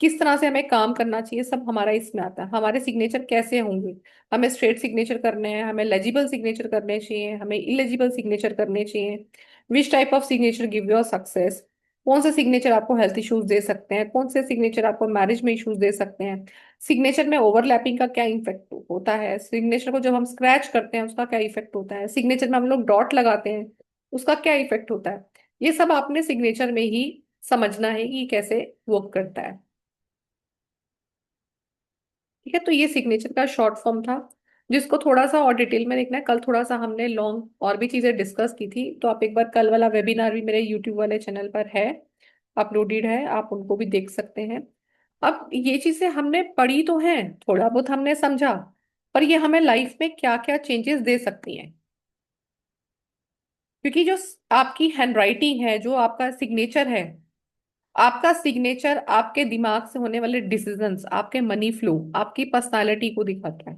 किस तरह से हमें काम करना चाहिए, सब हमारा इसमें आता है। हमारे सिग्नेचर कैसे होंगे, हमें स्ट्रेट सिग्नेचर करने हैं, हमें लेजिबल सिग्नेचर करने चाहिए, हमें इलेजिबल सिग्नेचर करने चाहिए, which type of signature give your success, कौन से सिग्नेचर आपको हेल्थ इश्यूज दे सकते हैं, कौन से सिग्नेचर आपको मैरिज में इश्यूज दे सकते हैं, सिग्नेचर में ओवरलैपिंग का क्या इफेक्ट होता है, सिग्नेचर को जब हम स्क्रैच करते हैं उसका क्या इफेक्ट होता है, सिग्नेचर में हम लोग डॉट लगाते हैं उसका क्या इफेक्ट होता है। ये सब आपने सिग्नेचर में ही समझना है कि कैसे वर्क करता है। ठीक है, तो ये सिग्नेचर का शॉर्ट फॉर्म था, जिसको थोड़ा सा और डिटेल में देखना है। कल थोड़ा सा हमने लॉन्ग और भी चीजें डिस्कस की थी, तो आप एक बार कल वाला वेबिनार भी मेरे यूट्यूब वाले चैनल पर है, अपलोडेड है, आप उनको भी देख सकते हैं। अब ये चीजें हमने पढ़ी तो हैं, थोड़ा बहुत हमने समझा, पर ये हमें लाइफ में क्या क्या चेंजेस दे सकती हैं। क्योंकि जो आपकी हैंडराइटिंग है, जो आपका सिग्नेचर है, आपका सिग्नेचर आपके दिमाग से होने वाले डिसीजंस, आपके मनी फ्लो, आपकी पर्सनालिटी को दिखाता है।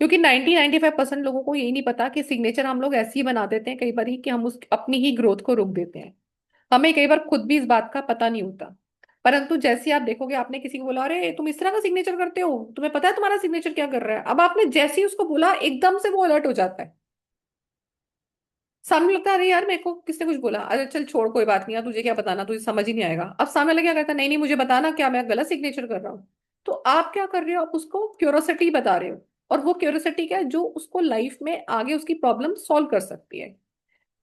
क्योंकि 90-95% लोगों को यही नहीं पता कि सिग्नेचर हम लोग ऐसे ही बना देते हैं कई बार कि हम उस अपनी ही ग्रोथ को रोक देते हैं। हमें कई बार खुद भी इस बात का पता नहीं होता। परंतु जैसे आप देखोगे, आपने किसी को बोला अरे तुम इस तरह का सिग्नेचर करते हो, तुम्हें पता है तुम्हारा सिग्नेचर क्या कर रहा है, अब आपने जैसे ही उसको बोला एकदम से वो अलर्ट हो जाता है। सामने लगता है अरे यार मेरे को किसने कुछ बोला, अरे चल छोड़ कोई बात नहीं यार, तुझे क्या बताना, तुझे समझ ही नहीं आएगा। अब सामने वाला क्या कहता है, नहीं नहीं मुझे बताना क्या मैं गलत सिग्नेचर कर रहा हूँ। तो आप क्या कर रहे हो, आप उसको क्यूरोसिटी बता रहे हो। और वो क्यूरोसिटी क्या है, जो उसको लाइफ में आगे उसकी प्रॉब्लम सॉल्व कर सकती है।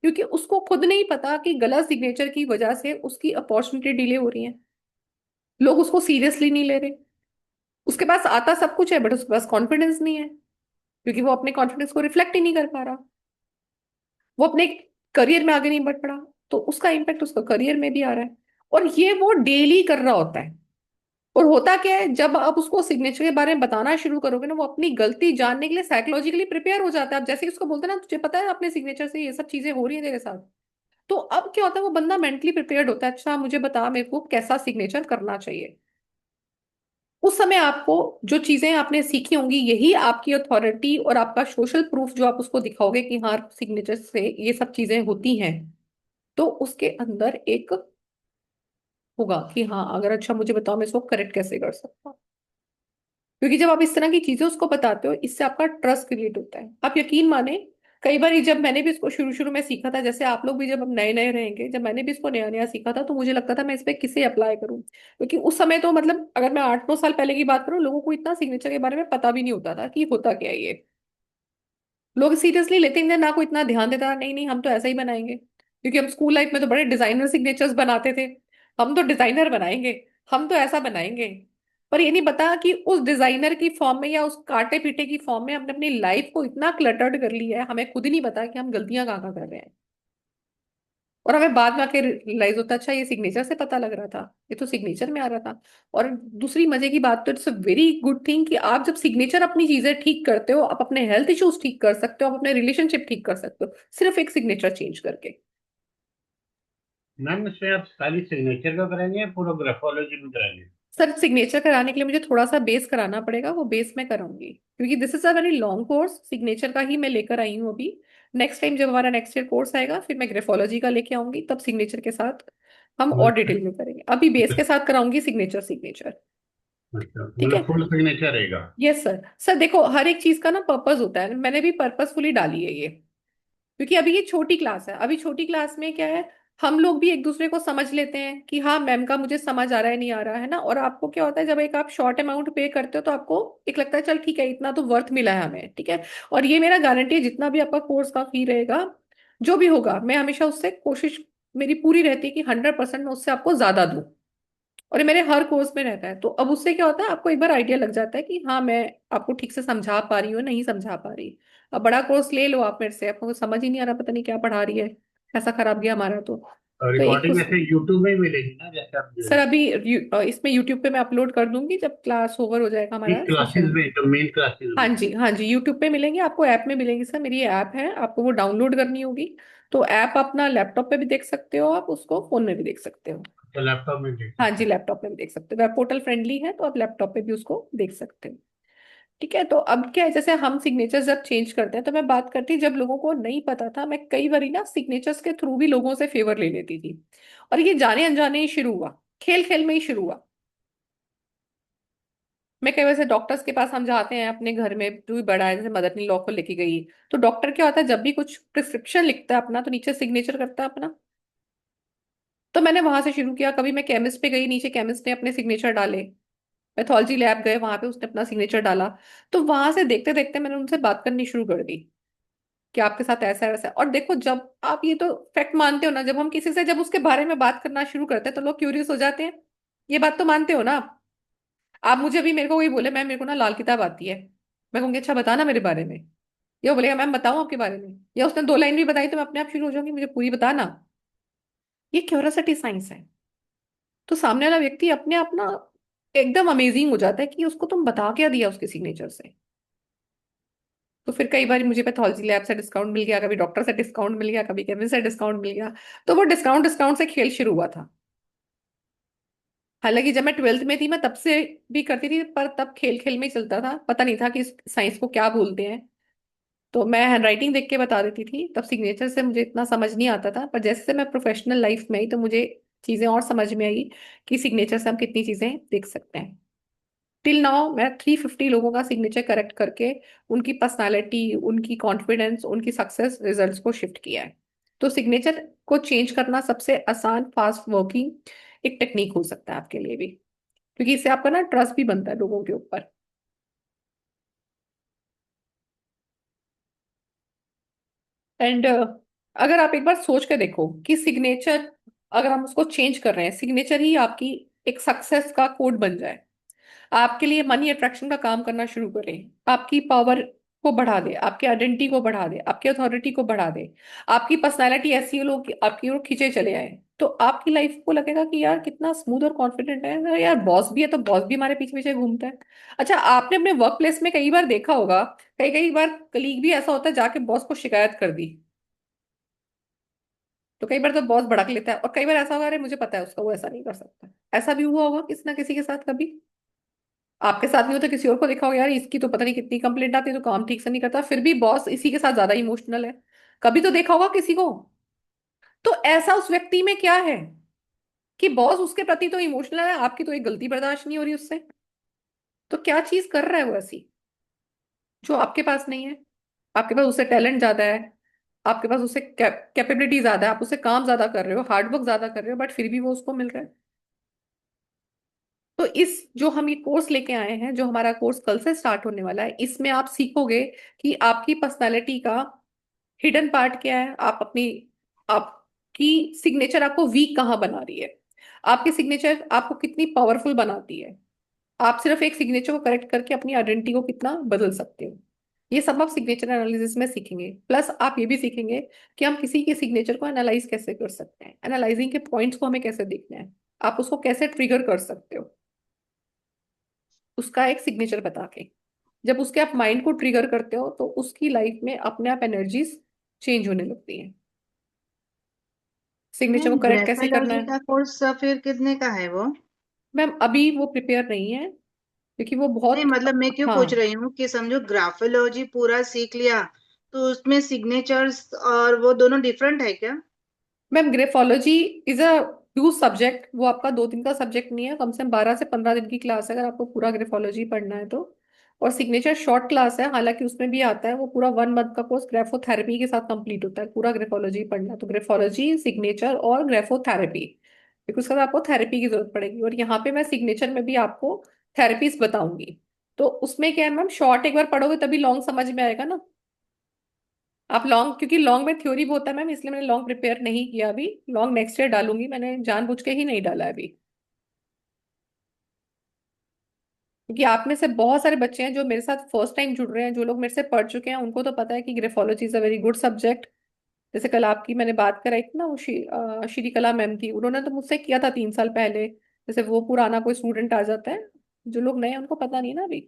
क्योंकि उसको खुद नहीं पता कि गलत सिग्नेचर की वजह से उसकी अपॉर्चुनिटी डिले हो रही है, लोग उसको सीरियसली नहीं ले रहे। उसके पास आता सब कुछ है बट उसके पास कॉन्फिडेंस नहीं है, क्योंकि वो अपने कॉन्फिडेंस को रिफ्लेक्ट ही नहीं कर पा रहा। वो अपने करियर में आगे नहीं बढ़ पड़ा, तो उसका इम्पैक्ट उसका करियर में भी आ रहा है। और ये वो डेली कर रहा होता है। और होता क्या है, जब आप उसको सिग्नेचर के बारे में बताना शुरू करोगे ना, वो अपनी गलती जानने के लिए साइकोलॉजिकली प्रिपेयर हो जाता है। आप जैसे ही उसको बोलते हैं ना तुझे पता है अपने सिग्नेचर से ये सब चीजें हो रही है तेरे साथ, तो अब क्या होता है, वो बंदा मेंटली प्रिपेयर्ड होता है, अच्छा मुझे बता मेरे को कैसा सिग्नेचर करना चाहिए। उस समय आपको जो चीजें आपने सीखी होंगी यही आपकी अथॉरिटी और आपका सोशल प्रूफ, जो आप उसको दिखाओगे कि हाँ सिग्नेचर से ये सब चीजें होती हैं, तो उसके अंदर एक होगा कि हाँ अगर अच्छा मुझे बताओ मैं इसको करेक्ट कैसे कर सकता हूँ। क्योंकि जब आप इस तरह की चीजें उसको बताते हो, इससे आपका ट्रस्ट क्रिएट होता है। आप यकीन माने, कई बार जब मैंने भी इसको शुरू शुरू में सीखा था, जैसे आप लोग भी जब अब नए नए रहेंगे, जब मैंने भी इसको नया नया सीखा था तो मुझे लगता था मैं इस पे किसे अप्लाई करूं। क्योंकि उस समय तो मतलब अगर मैं 8-9 साल पहले की बात करूं, लोगों को इतना सिग्नेचर के बारे में पता भी नहीं होता था कि होता क्या है ये। लोग सीरियसली लेते थे ना, कोई इतना ध्यान देता, नहीं नहीं हम तो ऐसा ही बनाएंगे। क्योंकि हम स्कूल लाइफ में तो बड़े डिजाइनर सिग्नेचर्स बनाते थे, हम तो डिजाइनर बनाएंगे, हम तो ऐसा बनाएंगे। पर ये नहीं पता कि उस डिजाइनर की फॉर्म में या उस कांटे पीटे की फॉर्म में हमने अपनी लाइफ को इतना क्लटर्ड कर लिया है, हमें खुद ही नहीं पता कि हम गलतियां कहाँ कहाँ कर रहे हैं। और हमें बाद में आके रियलाइज होता है अच्छा ये सिग्नेचर से पता लग रहा था, ये तो सिग्नेचर में आ रहा था। और दूसरी मजे की बात, तो it's a very good thing कि आप जब सिग्नेचर अपनी चीजें ठीक करते हो, आप अपने हेल्थ इश्यूज ठीक कर सकते हो, आप अपने रिलेशनशिप ठीक कर सकते हो, सिर्फ एक सिग्नेचर चेंज करके। मैम इसमें आप खाली सिग्नेचर का कराएंगे या पूरा ग्राफोलॉजी भी कराएंगे? सर सिग्नेचर कराने के लिए मुझे थोड़ा सा बेस कराना पड़ेगा, वो बेस मैं कराऊंगी, क्योंकि this is a very long course, signature का ही मैं लेकर आई हूँ अभी। नेक्स्ट टाइम जब हमारा नेक्स्ट ईयर कोर्स आएगा फिर मैं ग्राफोलॉजी का लेके आऊंगी, तब सिग्नेचर के साथ हम और अच्छा। डिटेल में करेंगे। अभी बेस के साथ कराऊंगी सिग्नेचर सिग्नेचर। अच्छा, ठीक मतलब है। फुल सिग्नेचर रहेगा? Yes sir. सर देखो हर एक चीज का ना पर्पस होता है, मैंने भी पर्पसफुली डाली है ये। क्योंकि अभी ये छोटी क्लास है, अभी छोटी क्लास में क्या है, हम लोग भी एक दूसरे को समझ लेते हैं कि हाँ मैम का मुझे समझ आ रहा है नहीं आ रहा है ना। और आपको क्या होता है, जब एक आप शॉर्ट अमाउंट पे करते हो तो आपको एक लगता है चल ठीक है इतना तो वर्थ मिला है हमें, ठीक है। और ये मेरा गारंटी है, जितना भी आपका कोर्स का फी रहेगा, जो भी होगा, मैं हमेशा उससे कोशिश मेरी पूरी रहती है कि 100% मैं उससे आपको ज्यादा दूं। और ये मेरे हर कोर्स में रहता है। तो अब उससे क्या होता है, आपको एक बार आइडिया लग जाता है कि हाँ मैं आपको ठीक से समझा पा रही हूँ नहीं समझा पा रही। अब बड़ा कोर्स ले लो आप मेरे से, आपको समझ ही नहीं आ रहा, पता नहीं क्या पढ़ा रही है, ऐसा खराब गया हमारा तो एक रिकॉर्डिंग उस। ऐसे यूट्यूब में ही मिलेगी ना, जैसे आप सर अभी इसमें यूट्यूब पे मैं अपलोड कर दूंगी जब क्लास ओवर हो जाएगा हमारा क्लासेस सेशन। में, तो मेन क्लासेस हाँ में? जी हाँ जी, यूट्यूब पे मिलेंगे आपको, ऐप में मिलेंगी सर, मेरी ऐप है, आपको वो डाउनलोड करनी होगी। तो ऐप अपना लैपटॉप पे भी देख सकते हो, आप उसको फोन में भी देख सकते हो। तो लैपटॉप में देख हाँ सकते जी, हैं। लैपटॉप में भी देख सकते हो, वेब पोर्टल फ्रेंडली है तो आप लैपटॉप पे भी उसको देख सकते हो। ठीक है। तो अब क्या है, जैसे हम सिग्नेचर जब चेंज करते हैं, तो मैं बात करती जब लोगों को नहीं पता था, मैं कई बारी ना सिग्नेचर्स के थ्रू भी लोगों से फेवर ले लेती थी। और ये जाने अनजाने ही शुरू हुआ, खेल खेल में ही शुरू हुआ। मैं कई वैसे डॉक्टर्स के पास हम जाते हैं अपने घर में, जो भी बड़ा है जैसे मदर इन लॉ को लेके गई, तो डॉक्टर क्या होता है जब भी कुछ प्रिस्क्रिप्शन लिखता है अपना, तो नीचे सिग्नेचर करता है अपना। तो मैंने वहां से शुरू किया, कभी मैं केमिस्ट पे गई, नीचे केमिस्ट ने अपने सिग्नेचर डाले। पैथोलॉजी लैब गए, वहां पे उसने अपना सिग्नेचर डाला। तो वहां से देखते देखते मैंने उनसे बात करनी शुरू कर दी कि आपके साथ ऐसा है वैसा है। और देखो जब आप ये तो फैक्ट मानते हो ना, जब हम किसी से जब उसके बारे में बात करना शुरू करते हैं तो लोग क्यूरियस हो जाते हैं। ये बात तो मानते हो ना आप मुझे अभी मेरे को कोई बोले मैम मेरे को ना लाल किताब आती है, मैं कहूंगी अच्छा बताना मेरे बारे में। या वो बोलेगा मैम बताऊं आपके बारे में, या उसने 2 लाइन भी बताई तो मैं अपने आप शुरू हो जाऊंगी मुझे पूरी बताना। ये क्यूरियोसिटी साइंस है। तो सामने वाला व्यक्ति अपने आप ना एकदम अमेजिंग हो जाता है कि उसको तुम बता क्या दिया उसके सिग्नेचर से। तो फिर कई बार मुझे पैथोलॉजी लैब से डिस्काउंट मिल गया, कभी डॉक्टर से डिस्काउंट मिल गया, कभी केमिस्ट से डिस्काउंट मिल गया। तो वो डिस्काउंट डिस्काउंट से खेल शुरू हुआ था। हालांकि जब मैं ट्वेल्थ में थी मैं तब से भी करती थी, पर तब खेल खेल में ही चलता था, पता नहीं था कि साइंस को क्या बोलते हैं। तो मैं हैंडराइटिंग देख के बता देती थी, तब सिग्नेचर से मुझे इतना समझ नहीं आता था। पर जैसे से मैं प्रोफेशनल लाइफ में आई तो मुझे चीजें और समझ में आई कि सिग्नेचर से हम कितनी चीजें देख सकते हैं। टिल नाउ मैं 350 लोगों का सिग्नेचर करेक्ट करके उनकी पर्सनालिटी, उनकी कॉन्फिडेंस, उनकी सक्सेस रिजल्ट्स को शिफ्ट किया है। तो सिग्नेचर को चेंज करना सबसे आसान, फास्ट वर्किंग एक टेक्निक हो सकता है आपके लिए भी, क्योंकि इससे आपका ना ट्रस्ट भी बनता है लोगों के ऊपर। एंड अगर आप एक बार सोच के देखो कि सिग्नेचर, अगर हम उसको चेंज कर रहे हैं, सिग्नेचर ही आपकी एक सक्सेस का कोड बन जाए, आपके लिए मनी अट्रैक्शन का काम करना शुरू करे, आपकी पावर को बढ़ा दे, आपकी आइडेंटिटी को बढ़ा दे, आपकी अथॉरिटी को बढ़ा दे, आपकी पर्सनालिटी ऐसी हो लोग आपकी ओर खींचे चले आए, तो आपकी लाइफ को लगेगा कि यार कितना स्मूथ और कॉन्फिडेंट है। अगर यार बॉस भी है तो बॉस भी हमारे पीछे पीछे घूमता है। अच्छा, आपने अपने वर्क प्लेस में कई बार देखा होगा, कई कई बार कलीग भी ऐसा होता है जाके बॉस को शिकायत कर दी, तो कई बार तो बॉस भड़क लेता है, और कई बार ऐसा होगा अरे मुझे पता है उसका, वो ऐसा नहीं कर सकता। ऐसा भी हुआ होगा किसी ना किसी के साथ कभी। आपके साथ नहीं हो तो किसी और को देखा होगा, यार इसकी तो पता नहीं कितनी कंप्लेंट आती है, तो काम ठीक से नहीं करता, फिर भी बॉस इसी के साथ ज्यादा इमोशनल है। कभी तो देखा होगा किसी को। तो ऐसा उस व्यक्ति में क्या है कि बॉस उसके प्रति तो इमोशनल है, आपकी तो एक गलती बर्दाश्त नहीं हो रही उससे। तो क्या चीज कर रहा है वो ऐसी जो आपके पास नहीं है? आपके पास उससे टैलेंट ज्यादा है, आपके पास उससे कैपेबिलिटी ज्यादा है, आप उससे काम ज्यादा कर रहे हो, हार्डवर्क ज्यादा कर रहे हो, बट फिर भी वो उसको मिल रहा है। तो इस जो हम ये कोर्स लेके आए हैं, जो हमारा कोर्स कल से स्टार्ट होने वाला है, इसमें आप सीखोगे कि आपकी पर्सनालिटी का हिडन पार्ट क्या है, आप अपनी, आपकी सिग्नेचर आपको वीक कहाँ बना रही है, आपकी सिग्नेचर आपको कितनी पावरफुल बनाती है, आप सिर्फ एक सिग्नेचर को करेक्ट करके अपनी आइडेंटिटी को कितना बदल सकते हो। ये सब आप सिग्नेचर एनालिसिस में सीखेंगे। प्लस आप ये भी सीखेंगे कि हम किसी के सिग्नेचर को एनालाइज कैसे कर सकते हैं, एनालाइजिंग के पॉइंट्स को हमें कैसे देखना है, आप उसको कैसे ट्रिगर कर सकते हो उसका एक सिग्नेचर बता के। जब उसके आप माइंड को ट्रिगर करते हो तो उसकी लाइफ में अपने आप एनर्जीज चेंज होने लगती हैं। सिग्नेचर को मैम करेक्ट कैसे करना ग्राफोलॉजी है? का कोर्स फिर कितने का है वो? मैम अभी वो प्रिपेयर नहीं है, क्योंकि वो नहीं बहुत, मतलब मैं क्यों पूछ हाँ रही हूँ कि समझो ग्राफोलॉजी पूरा सीख लिया तो उसमें सिग्नेचर्स और वो दोनों डिफरेंट है क्या? Ma'am graphology is a huge subject, वो आपका 2 दिन का सब्जेक्ट नहीं है, कम से कम 12 से 15 दिन की क्लास है अगर आपको पूरा ग्रेफोलॉजी पढ़ना है तो। और सिग्नेचर शॉर्ट क्लास है, हालांकि उसमें भी आता है, वो पूरा 1 मंथ का कोर्स ग्रेफोथेरेपी के साथ कंप्लीट होता है, पूरा ग्रेफोलॉजी पढ़ना है तो ग्रेफोलॉजी, सिग्नेचर और ग्रेफोथेरेपी, क्योंकि उसके बाद आपको थेरेपी की जरूरत पड़ेगी। और यहाँ पे मैं सिग्नेचर में भी आपको थेरेपीज बताऊंगी। तो उसमें क्या है मैम, शॉर्ट एक बार पढ़ोगे तभी लॉन्ग समझ में आएगा ना। आप लॉन्ग, क्योंकि लॉन्ग में थ्योरी बहुत है मैम, इसलिए मैंने लॉन्ग प्रिपेयर नहीं किया अभी। लॉन्ग नेक्स्ट ईयर डालूंगी, मैंने जानबूझ के ही नहीं डाला है अभी। क्योंकि आप में से बहुत सारे बच्चे हैं जो मेरे साथ फर्स्ट टाइम जुड़ रहे हैं, जो लोग मेरे से पढ़ चुके हैं उनको तो पता है कि graphology is a very good subject. जैसे कल आपकी मैंने बात कराई थी ना, वो श्री कला मैम थी, उन्होंने तो मुझसे किया था 3 साल पहले। जैसे वो पुराना कोई स्टूडेंट आ जाता है, जो लोग नए हैं उनको पता नहीं ना अभी।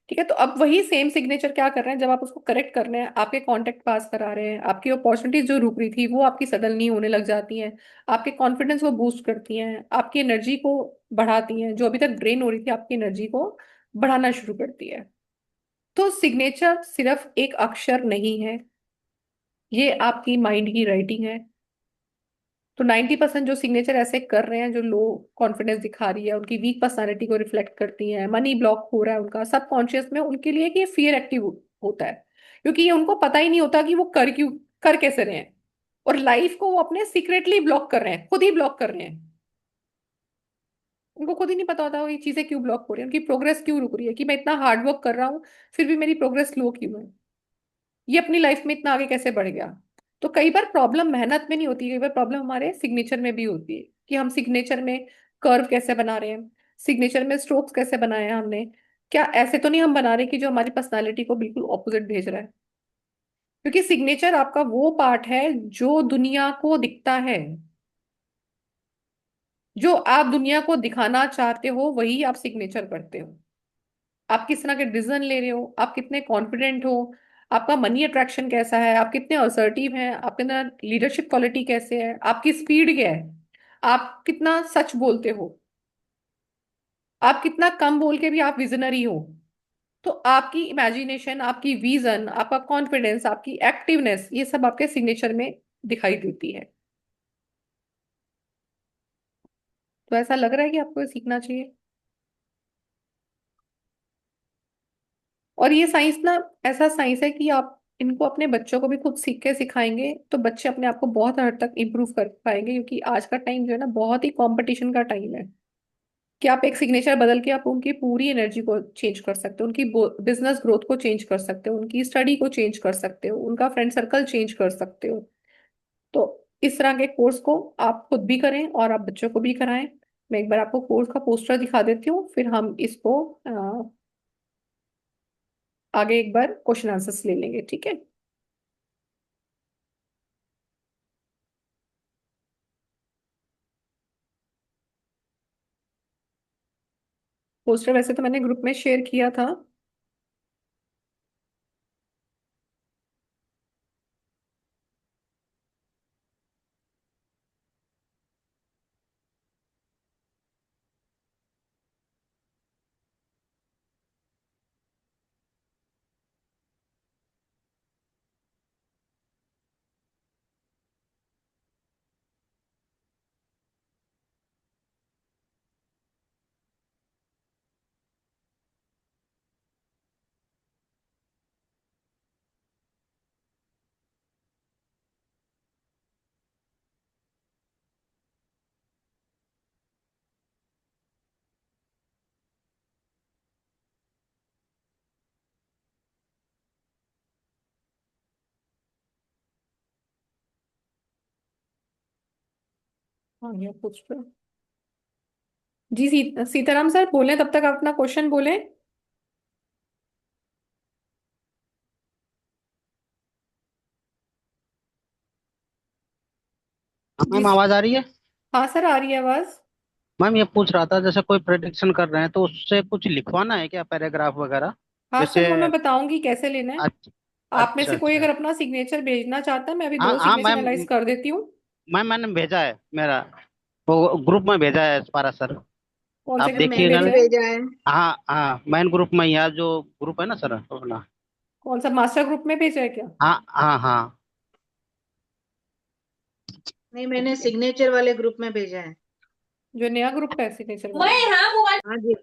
ठीक है, तो अब वही सेम सिग्नेचर क्या कर रहे हैं, जब आप उसको करेक्ट कर रहे हैं, आपके कॉन्टेक्ट पास करा रहे हैं, आपकी अपॉर्चुनिटीज जो रुक रही थी वो आपकी सडनली होने लग जाती हैं, आपके कॉन्फिडेंस को बूस्ट करती हैं, आपकी एनर्जी को बढ़ाती हैं, जो अभी तक ड्रेन हो रही थी आपकी एनर्जी को बढ़ाना शुरू करती है। तो सिग्नेचर सिर्फ एक अक्षर नहीं है, ये आपकी माइंड की राइटिंग है। तो 90% जो सिग्नेचर ऐसे कर रहे हैं, जो लो कॉन्फिडेंस दिखा रही है, उनकी वीक पर्सनालिटी को रिफ्लेक्ट करती है, मनी ब्लॉक हो रहा है उनका सबकॉन्शियस में, उनके लिए कि ये फियर एक्टिव होता है, क्योंकि ये उनको पता ही नहीं होता कि वो कर क्यों, कर कैसे रहे हैं। और लाइफ को वो अपने सीक्रेटली ब्लॉक कर रहे हैं, खुद ही ब्लॉक कर रहे हैं। उनको खुद ही नहीं पता होता वो ये चीजें क्यों ब्लॉक हो रही है, उनकी प्रोग्रेस क्यों रुक रही है, कि मैं इतना हार्डवर्क कर रहा हूँ फिर भी मेरी प्रोग्रेस स्लो क्यों है, ये अपनी लाइफ में इतना आगे कैसे बढ़ गया। तो कई बार प्रॉब्लम मेहनत में नहीं होती, कई बार प्रॉब्लम हमारे सिग्नेचर में भी होती है, कि हम सिग्नेचर में कर्व कैसे बना रहे हैं, सिग्नेचर में स्ट्रोक्स कैसे बनाए हैं हमने। क्या ऐसे तो नहीं हम बना रहे कि जो हमारी पर्सनालिटी को बिल्कुल ऑपोजिट भेज रहा है? क्योंकि सिग्नेचर आपका वो पार्ट है जो दुनिया को दिखता है। जो आप दुनिया को दिखाना चाहते हो वही आप सिग्नेचर करते हो। आप किस तरह के डिसीजन ले रहे हो, आप कितने कॉन्फिडेंट हो, आपका मनी अट्रैक्शन कैसा है, आप कितने असर्टिव हैं, आपके अंदर लीडरशिप क्वालिटी कैसे है, आपकी स्पीड क्या है, आप कितना सच बोलते हो, आप कितना कम बोल के भी आप विजनरी हो। तो आपकी इमेजिनेशन, आपकी विजन, आपका कॉन्फिडेंस, आपकी एक्टिवनेस, ये सब आपके सिग्नेचर में दिखाई देती है। तो ऐसा लग रहा है कि आपको ये सीखना चाहिए। और ये साइंस ना, ऐसा साइंस है कि आप इनको अपने बच्चों को भी खुद सीख के सिखाएंगे तो बच्चे अपने आप को बहुत हद तक इम्प्रूव कर पाएंगे, क्योंकि आज का टाइम जो है ना बहुत ही कंपटीशन का टाइम है। कि आप एक सिग्नेचर बदल के आप उनकी पूरी एनर्जी को चेंज कर सकते हो, उनकी बिजनेस ग्रोथ को चेंज कर सकते हो, उनकी स्टडी को चेंज कर सकते हो, उनका फ्रेंड सर्कल चेंज कर सकते हो। तो इस तरह के कोर्स को आप खुद भी करें और आप बच्चों को भी कराएं। मैं एक बार आपको कोर्स का पोस्टर दिखा देती हूँ, फिर हम इसको आगे एक बार क्वेश्चन आंसर्स ले लेंगे, ठीक है। पोस्टर वैसे तो मैंने ग्रुप में शेयर किया था। हाँ, ये पोस्टर। जी सीताराम सर बोले, तब तक आप अपना क्वेश्चन बोले। जी। मैम आवाज आ रही है। हाँ सर, आ रही है आवाज। मैम ये पूछ रहा था, जैसे कोई प्रेडिक्शन कर रहे हैं तो उससे कुछ लिखवाना है क्या, पैराग्राफ वगैरह? हाँ सर, जैसे वो मैं बताऊंगी कैसे लेना है। अच्छा आप में अच्छा से कोई अच्छा। अगर अपना सिग्नेचर भेजना चाहता है, मैं अभी हाँ दो हाँ सिग्नेचर मैम। एनालाइज कर देती हूँ। मैम मैंने भेजा है मेरा, वो ग्रुप में भेजा है पारा सर। कौन से आप ग्रुप में देखिएगा मैंने भी ना। भेजा है? भेजा है। हाँ हाँ, मैन ग्रुप में यार, जो ग्रुप है ना सर अपना। कौन सा मास्टर ग्रुप में भेजा है क्या? हाँ हाँ हाँ। नहीं, मैंने ओके। सिग्नेचर वाले ग्रुप में भेजा है। जो नया ग्रुप है सिग्नेचर वाला। हाँ जी।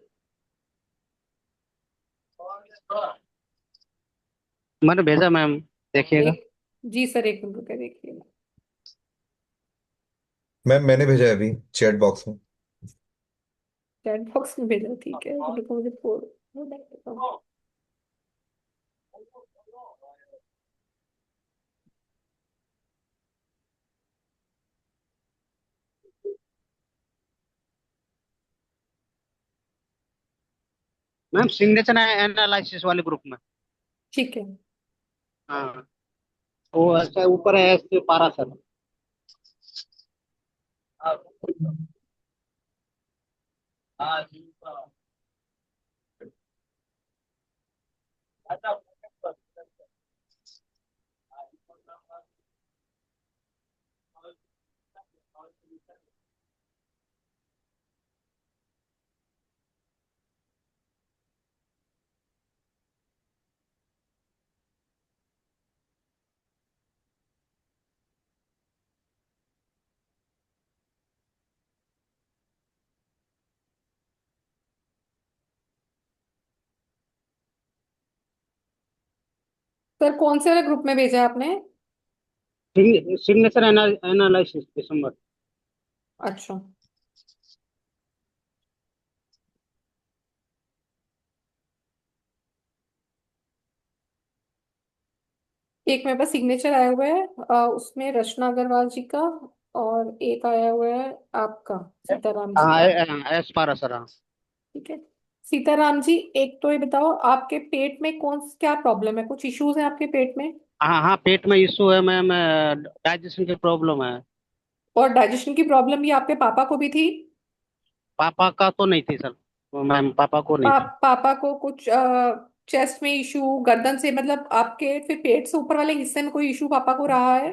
मैंने भेजा मैम, देखिएगा। एक, जी सर, एक मिनट रुके देखिए। मैम मैंने भेजा है अभी चैट बॉक्स में। चैट बॉक्स में भेजा, ठीक है, रुको मुझे वो देख लेता हूँ। मैम सिग्नेचर एनालिसिस वाले ग्रुप में। ठीक है। हाँ, वो ऐसा ऊपर है ऐसे पारा सर। सर कौन से वाले ग्रुप में भेजा है आपने? सिग्नेचर एनालिसिस दिसंबर। अच्छा, एक मेरे पास सिग्नेचर आया हुआ है, उसमें रचना अग्रवाल जी का, और एक आया हुआ है आपका, सीताराम जी हाँ का। एस पारा सर, हाँ। ठीक है। सीताराम जी, एक तो ये बताओ, आपके पेट में कौन क्या प्रॉब्लम है, कुछ इश्यूज है आपके पेट में? हाँ हाँ, पेट में इशू है मैम, डाइजेशन की प्रॉब्लम है। और डाइजेशन की प्रॉब्लम भी आपके पापा को भी थी? पापा का तो नहीं थी सर, मैम पापा को नहीं थी। पापा को कुछ चेस्ट में इशू, गर्दन से मतलब आपके फिर पेट से ऊपर वाले हिस्से में कोई इशू पापा को रहा है?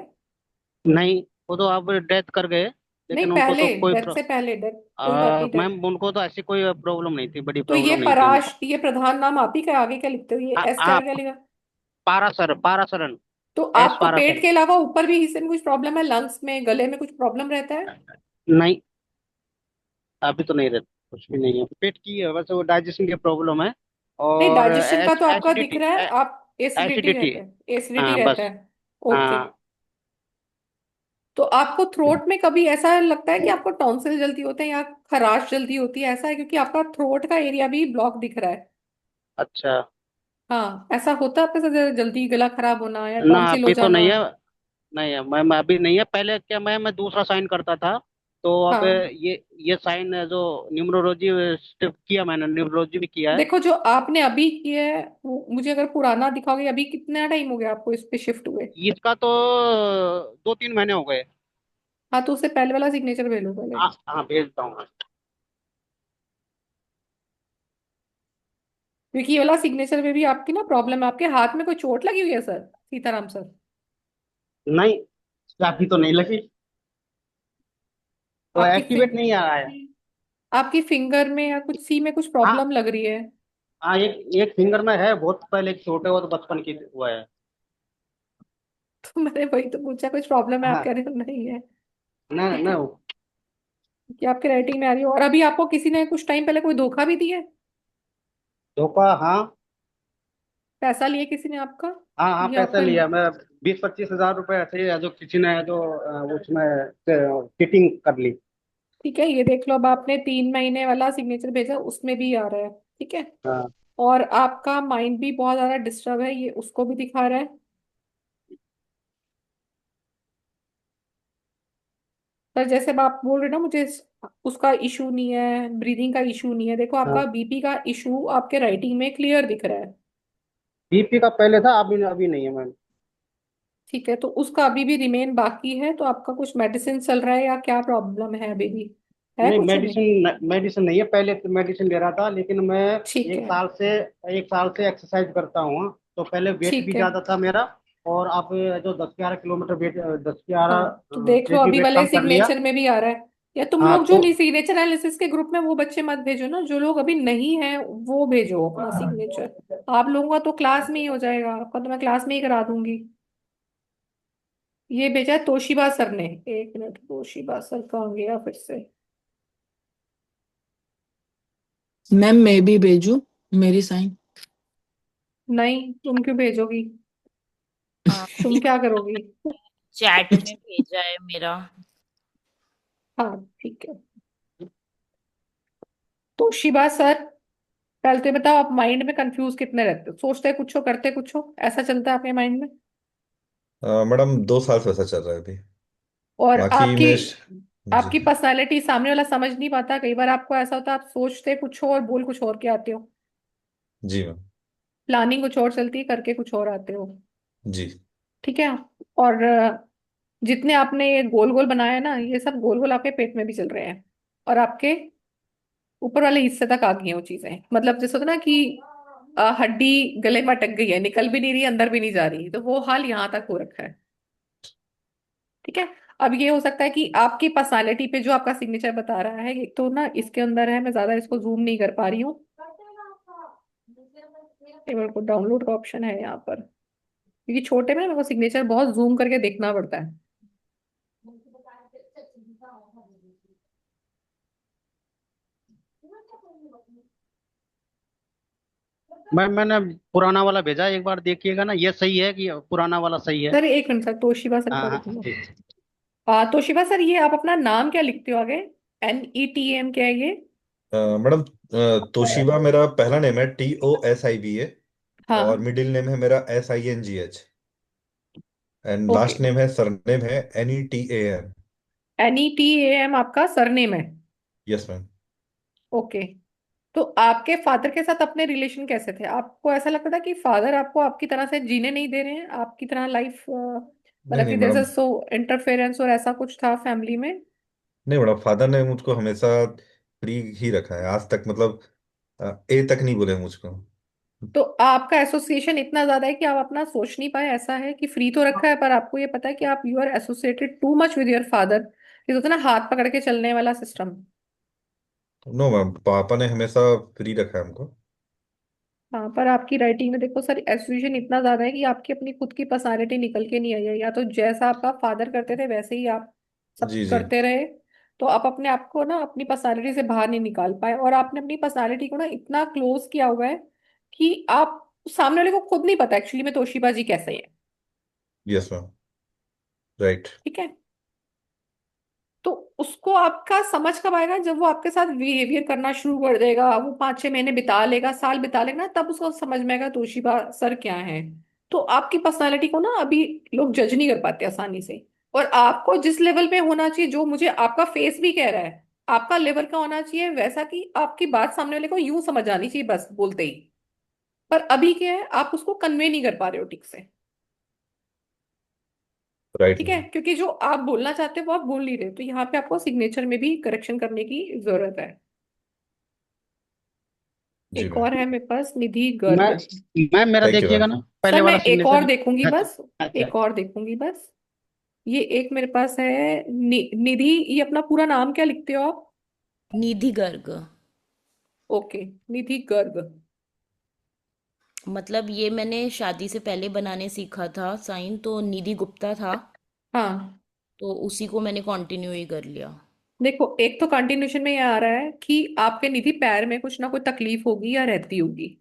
नहीं, वो तो अब डेथ कर गए, नहीं, लेकिन उनको पहले, तो कोई डेथ से पहले, डेथ, कोई बात नहीं, डेथ। मैम उनको तो ऐसी कोई प्रॉब्लम नहीं थी, बड़ी तो ये प्रॉब्लम नहीं थी उनको। पराश, ये प्रधान नाम आप ही का आगे क्या लिखते हो, ये एस क्या आप क्या लिखा? पारासरन, तो एस आपको पेट पारासरन। के अलावा ऊपर भी हिस्से में कुछ प्रॉब्लम है, लंग्स में, गले में कुछ प्रॉब्लम रहता है? नहीं, अभी तो नहीं रहता, कुछ भी नहीं है, पेट की है बस, वो डाइजेशन की प्रॉब्लम है, नहीं, और डाइजेशन का तो आपका दिख एसिडिटी, रहा है, आप एसिडिटी एसिडिटी। रहता है, एसिडिटी हाँ रहता बस। है। ओके। हाँ। तो आपको थ्रोट में कभी ऐसा लगता है कि आपको टॉन्सिल जल्दी होते हैं या खराश जल्दी होती है, ऐसा है? क्योंकि आपका थ्रोट का एरिया भी ब्लॉक दिख रहा है। अच्छा। हाँ, ऐसा होता है आपके साथ जल्दी गला खराब होना या ना टॉन्सिल हो अभी तो जाना? नहीं है, नहीं है मैम, अभी नहीं है, पहले क्या मैं दूसरा साइन करता था, तो अब हाँ, ये साइन जो न्यूमरोलॉजी किया, मैंने न्यूमरोलॉजी भी किया है। देखो जो आपने अभी किया है वो मुझे अगर पुराना दिखाओगे, अभी कितना टाइम हो गया आपको इस पे शिफ्ट हुए? इसका तो 2-3 महीने हो गए। हाँ, तो उससे पहले वाला सिग्नेचर भेजो पहले। हाँ भेजता हूँ मैं। क्योंकि ये वाला सिग्नेचर में भी आपकी ना प्रॉब्लम है, आपके हाथ में कोई चोट लगी हुई है सर, सीताराम सर? नहीं, अभी तो नहीं लगी, तो आपकी एक्टिवेट फिंग नहीं आ रहा है। आपकी फिंगर में या कुछ सी में कुछ हाँ। प्रॉब्लम लग रही है? हाँ, एक एक फिंगर में है, बहुत पहले एक छोटे हो तो बचपन की हुआ है। तो मैंने वही तो पूछा, कुछ प्रॉब्लम है, आप कह हाँ। रहे हो नहीं है। ना ठीक ना। है, कि आपके राइटिंग में आ रही हो। और अभी आपको किसी ने कुछ टाइम पहले कोई धोखा भी दिया है? धोखा, हाँ। पैसा लिए किसी ने आपका? हाँ हाँ, ये पैसा आपका? लिया मैं, 20-25 हजार रुपए ऐसे ही है, जो किसी ने जो उसमें चिटिंग कर ली। ठीक है, ये देख लो, अब आपने 3 महीने वाला सिग्नेचर भेजा, उसमें भी आ रहा है। ठीक है। हाँ। और आपका माइंड भी बहुत ज्यादा डिस्टर्ब है, ये उसको भी दिखा रहा है। पर जैसे अब आप बोल रहे हो ना मुझे, उसका इशू नहीं है, ब्रीदिंग का इशू नहीं है, देखो हाँ, आपका बीपी का इशू आपके राइटिंग में क्लियर दिख रहा है। बीपी का पहले था, अभी अभी नहीं है मैम। ठीक है, तो उसका अभी भी रिमेन बाकी है, तो आपका कुछ मेडिसिन चल रहा है या क्या प्रॉब्लम है अभी भी? है नहीं, कुछ अभी? मेडिसिन मेडिसिन नहीं है, पहले तो मेडिसिन ले रहा था, लेकिन मैं ठीक एक है। साल से एक साल से एक्सरसाइज करता हूँ, तो पहले वेट भी ठीक है। ज्यादा था मेरा, और अब जो 10-11 किलोमीटर वेट, दस ग्यारह हाँ, तो देख लो केजी अभी वेट वाले कम कर लिया। सिग्नेचर में भी आ रहा है। या तुम हाँ लोग जो तो नहीं सिग्नेचर एनालिसिस के ग्रुप में, वो बच्चे मत भेजो ना, जो लोग अभी नहीं है वो भेजो अपना सिग्नेचर। आप लोगों का तो क्लास में ही हो जाएगा, आपका तो मैं क्लास में ही करा दूंगी। ये भेजा है तोशिबा सर ने। एक मिनट, तोशिबा सर कहाँ गया फिर से? मैम मैं भी भेजू मेरी साइन? नहीं, तुम क्यों भेजोगी? तुम मैंने क्या करोगी? चैट में भेजा है मेरा। हाँ, ठीक है। तोशिबा सर, पहले तो ये बताओ, आप माइंड में कंफ्यूज कितने रहते हो, सोचते कुछ हो करते कुछ हो, ऐसा चलता है आपके माइंड में? मैडम 2 साल से ऐसा चल रहा है अभी। और बाकी आपकी मैं जी। आपकी पर्सनालिटी सामने वाला समझ नहीं पाता, कई बार आपको ऐसा होता है आप सोचते कुछ हो और बोल कुछ और के आते हो। जी मैम। प्लानिंग कुछ और चलती है, करके कुछ और आते हो। जी। ठीक है। और जितने आपने ये गोल गोल बनाया है ना, ये सब गोल गोल आपके पेट में भी चल रहे हैं। और आपके ऊपर वाले हिस्से तक आ गई हैं वो चीजें, मतलब जैसे होता है ना कि हड्डी गले में अटक गई है, निकल भी नहीं रही, अंदर भी नहीं जा रही, तो वो हाल यहाँ तक हो रखा है। ठीक है। अब ये हो सकता है कि आपकी पर्सनालिटी पे जो आपका सिग्नेचर बता रहा है, एक तो ना इसके अंदर है, मैं ज्यादा इसको जूम नहीं कर पा रही हूँ। ये मेरे को डाउनलोड का ऑप्शन है यहाँ पर, क्योंकि छोटे में ना मेरे को सिग्नेचर बहुत जूम करके देखना पड़ता है। मैंने पुराना वाला भेजा, एक बार देखिएगा ना, ये सही है कि पुराना वाला सही है? सर एक मिनट सर, तोशिबा सर हाँ का हाँ देखूंगा। ठीक। तोशिबा सर, ये आप अपना नाम क्या लिखते हो आगे? NETM क्या है ये? मैडम, तोशिबा मेरा पहला नेम है, TOSIBA। और हाँ। मिडिल नेम है मेरा SINGH। And okay. Last name है, सरनेम है NETAM। NETAM आपका सरनेम है? Yes ma'am. ओके। तो आपके फादर के साथ अपने रिलेशन कैसे थे? आपको ऐसा लगता था कि फादर आपको आपकी तरह से जीने नहीं दे रहे हैं, आपकी तरह लाइफ, नहीं मतलब नहीं कि मैडम। जैसे सो इंटरफेरेंस और ऐसा कुछ था फैमिली में? नहीं मैडम, फादर ने मुझको हमेशा फ्री ही रखा है आज तक, मतलब ए तक नहीं बोले मुझको। तो आपका एसोसिएशन इतना ज्यादा है कि आप अपना सोच नहीं पाए, ऐसा है कि फ्री तो रखा है पर आपको ये पता है कि आप you are associated too much with your father, ये होता है ना हाथ पकड़ के चलने वाला सिस्टम। नो मैम, पापा ने हमेशा फ्री रखा है हमको। हाँ पर आपकी राइटिंग में देखो सर एसोसिएशन इतना ज्यादा है कि आपकी अपनी खुद की पर्सनालिटी निकल के नहीं आई है, या तो जैसा आपका फादर करते थे वैसे ही आप सब जी जी। करते रहे। तो आप अपने आप को ना अपनी पर्सनालिटी से बाहर नहीं निकाल पाए, और आपने अपनी पर्सनालिटी को ना इतना क्लोज किया हुआ है कि आप सामने वाले को खुद नहीं पता एक्चुअली में तोशीबा जी कैसे है। Yes ma'am. राइट। ठीक है। तो उसको आपका समझ कब आएगा, जब वो आपके साथ बिहेवियर करना शुरू कर देगा, वो 5-6 महीने बिता लेगा, साल बिता लेगा ना, तब उसको समझ में आएगा तोशीबा सर क्या है। तो आपकी पर्सनालिटी को ना अभी लोग जज नहीं कर पाते आसानी से। और आपको जिस लेवल पे होना चाहिए, जो मुझे आपका फेस भी कह रहा है, आपका लेवल का होना चाहिए वैसा कि आपकी बात सामने वाले को यूं समझ आनी चाहिए बस बोलते ही। पर अभी क्या है, आप उसको कन्वे नहीं कर पा रहे हो ठीक से। राइट ठीक है, मैम। क्योंकि जो आप बोलना चाहते हो वो आप बोल नहीं रहे, तो यहाँ पे आपको सिग्नेचर में भी करेक्शन करने की जरूरत है। जी एक मैम। और है मेरे पास, निधि मैं गर्ग। मैम मेरा थैंक यू देखिएगा मैम। ना, सर पहले मैं वाला एक सिग्नेचर। और देखूंगी बस, अच्छा। एक और देखूंगी बस। ये एक मेरे पास है निधि, ये अपना पूरा नाम क्या लिखते हो आप? निधि गर्ग। ओके, निधि गर्ग। मतलब ये मैंने शादी से पहले बनाने सीखा था साइन, तो निधि गुप्ता था, हाँ तो उसी को मैंने कंटिन्यू ही कर लिया। देखो, एक तो कंटिन्यूशन में ये आ रहा है कि आपके निधि पैर में कुछ ना कुछ तकलीफ होगी या रहती होगी।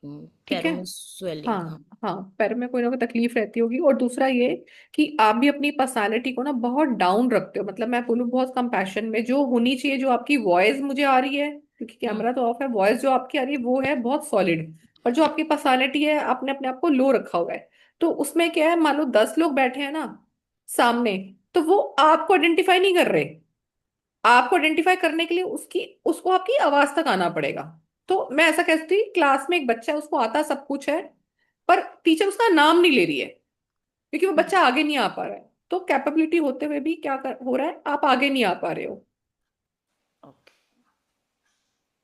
ठीक है। पैरों में स्वेलिंग, हाँ। हाँ हाँ, पैर में कोई ना कोई तकलीफ रहती होगी। और दूसरा ये कि आप भी अपनी पर्सनालिटी को ना बहुत डाउन रखते हो, मतलब मैं बोलूँ बहुत कंपैशन में जो होनी चाहिए, जो आपकी वॉइस मुझे आ रही है क्योंकि हम्म। कैमरा तो ऑफ है, वॉइस जो आपकी आ रही है वो है बहुत सॉलिड। और जो आपकी पर्सनालिटी है आपने अपने आप को लो रखा हुआ है। तो उसमें क्या है, मान लो 10 लोग बैठे हैं ना सामने, तो वो आपको आइडेंटिफाई नहीं कर रहे। आपको आइडेंटिफाई करने के लिए उसकी उसको आपकी आवाज तक आना पड़ेगा। तो मैं ऐसा कहती हूँ, क्लास में एक बच्चा है उसको आता सब कुछ है, पर टीचर उसका नाम नहीं ले रही है क्योंकि वो बच्चा आगे नहीं आ पा रहा है। तो कैपेबिलिटी होते हुए भी हो रहा है, आप आगे नहीं आ पा रहे हो। ओके।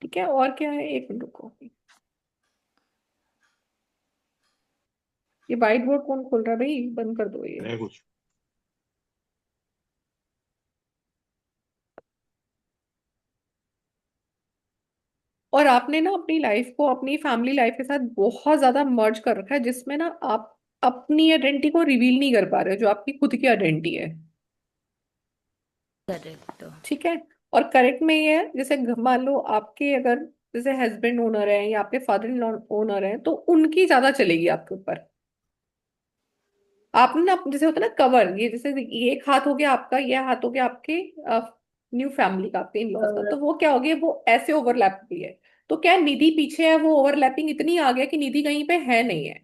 ठीक है, और क्या है, एक मिनट रुको। ये व्हाइट बोर्ड कौन खोल रहा है भाई, बंद कर दो ये। है कुछ। और आपने ना अपनी लाइफ को अपनी फैमिली लाइफ के साथ बहुत ज्यादा मर्ज कर रखा है, जिसमें ना आप अपनी आइडेंटिटी को रिवील नहीं कर पा रहे हो, जो आपकी खुद की आइडेंटिटी है। करेक्ट। ठीक है। और करेक्ट में ये है, जैसे मान लो आपके अगर जैसे हस्बैंड ओनर है या आपके फादर इन लॉ ओनर है, तो उनकी ज्यादा चलेगी आपके ऊपर। आपने ना जैसे होता है ना कवर, ये जैसे ये एक हाथ हो गया आपका, ये हाथ हो गया आपके न्यू फैमिली का, आपके इन लॉज का, तो वो क्या हो गया, वो ऐसे ओवरलैप भी है। तो क्या है, निधि पीछे है, वो ओवरलैपिंग इतनी आ गया कि निधि कहीं पे है नहीं है।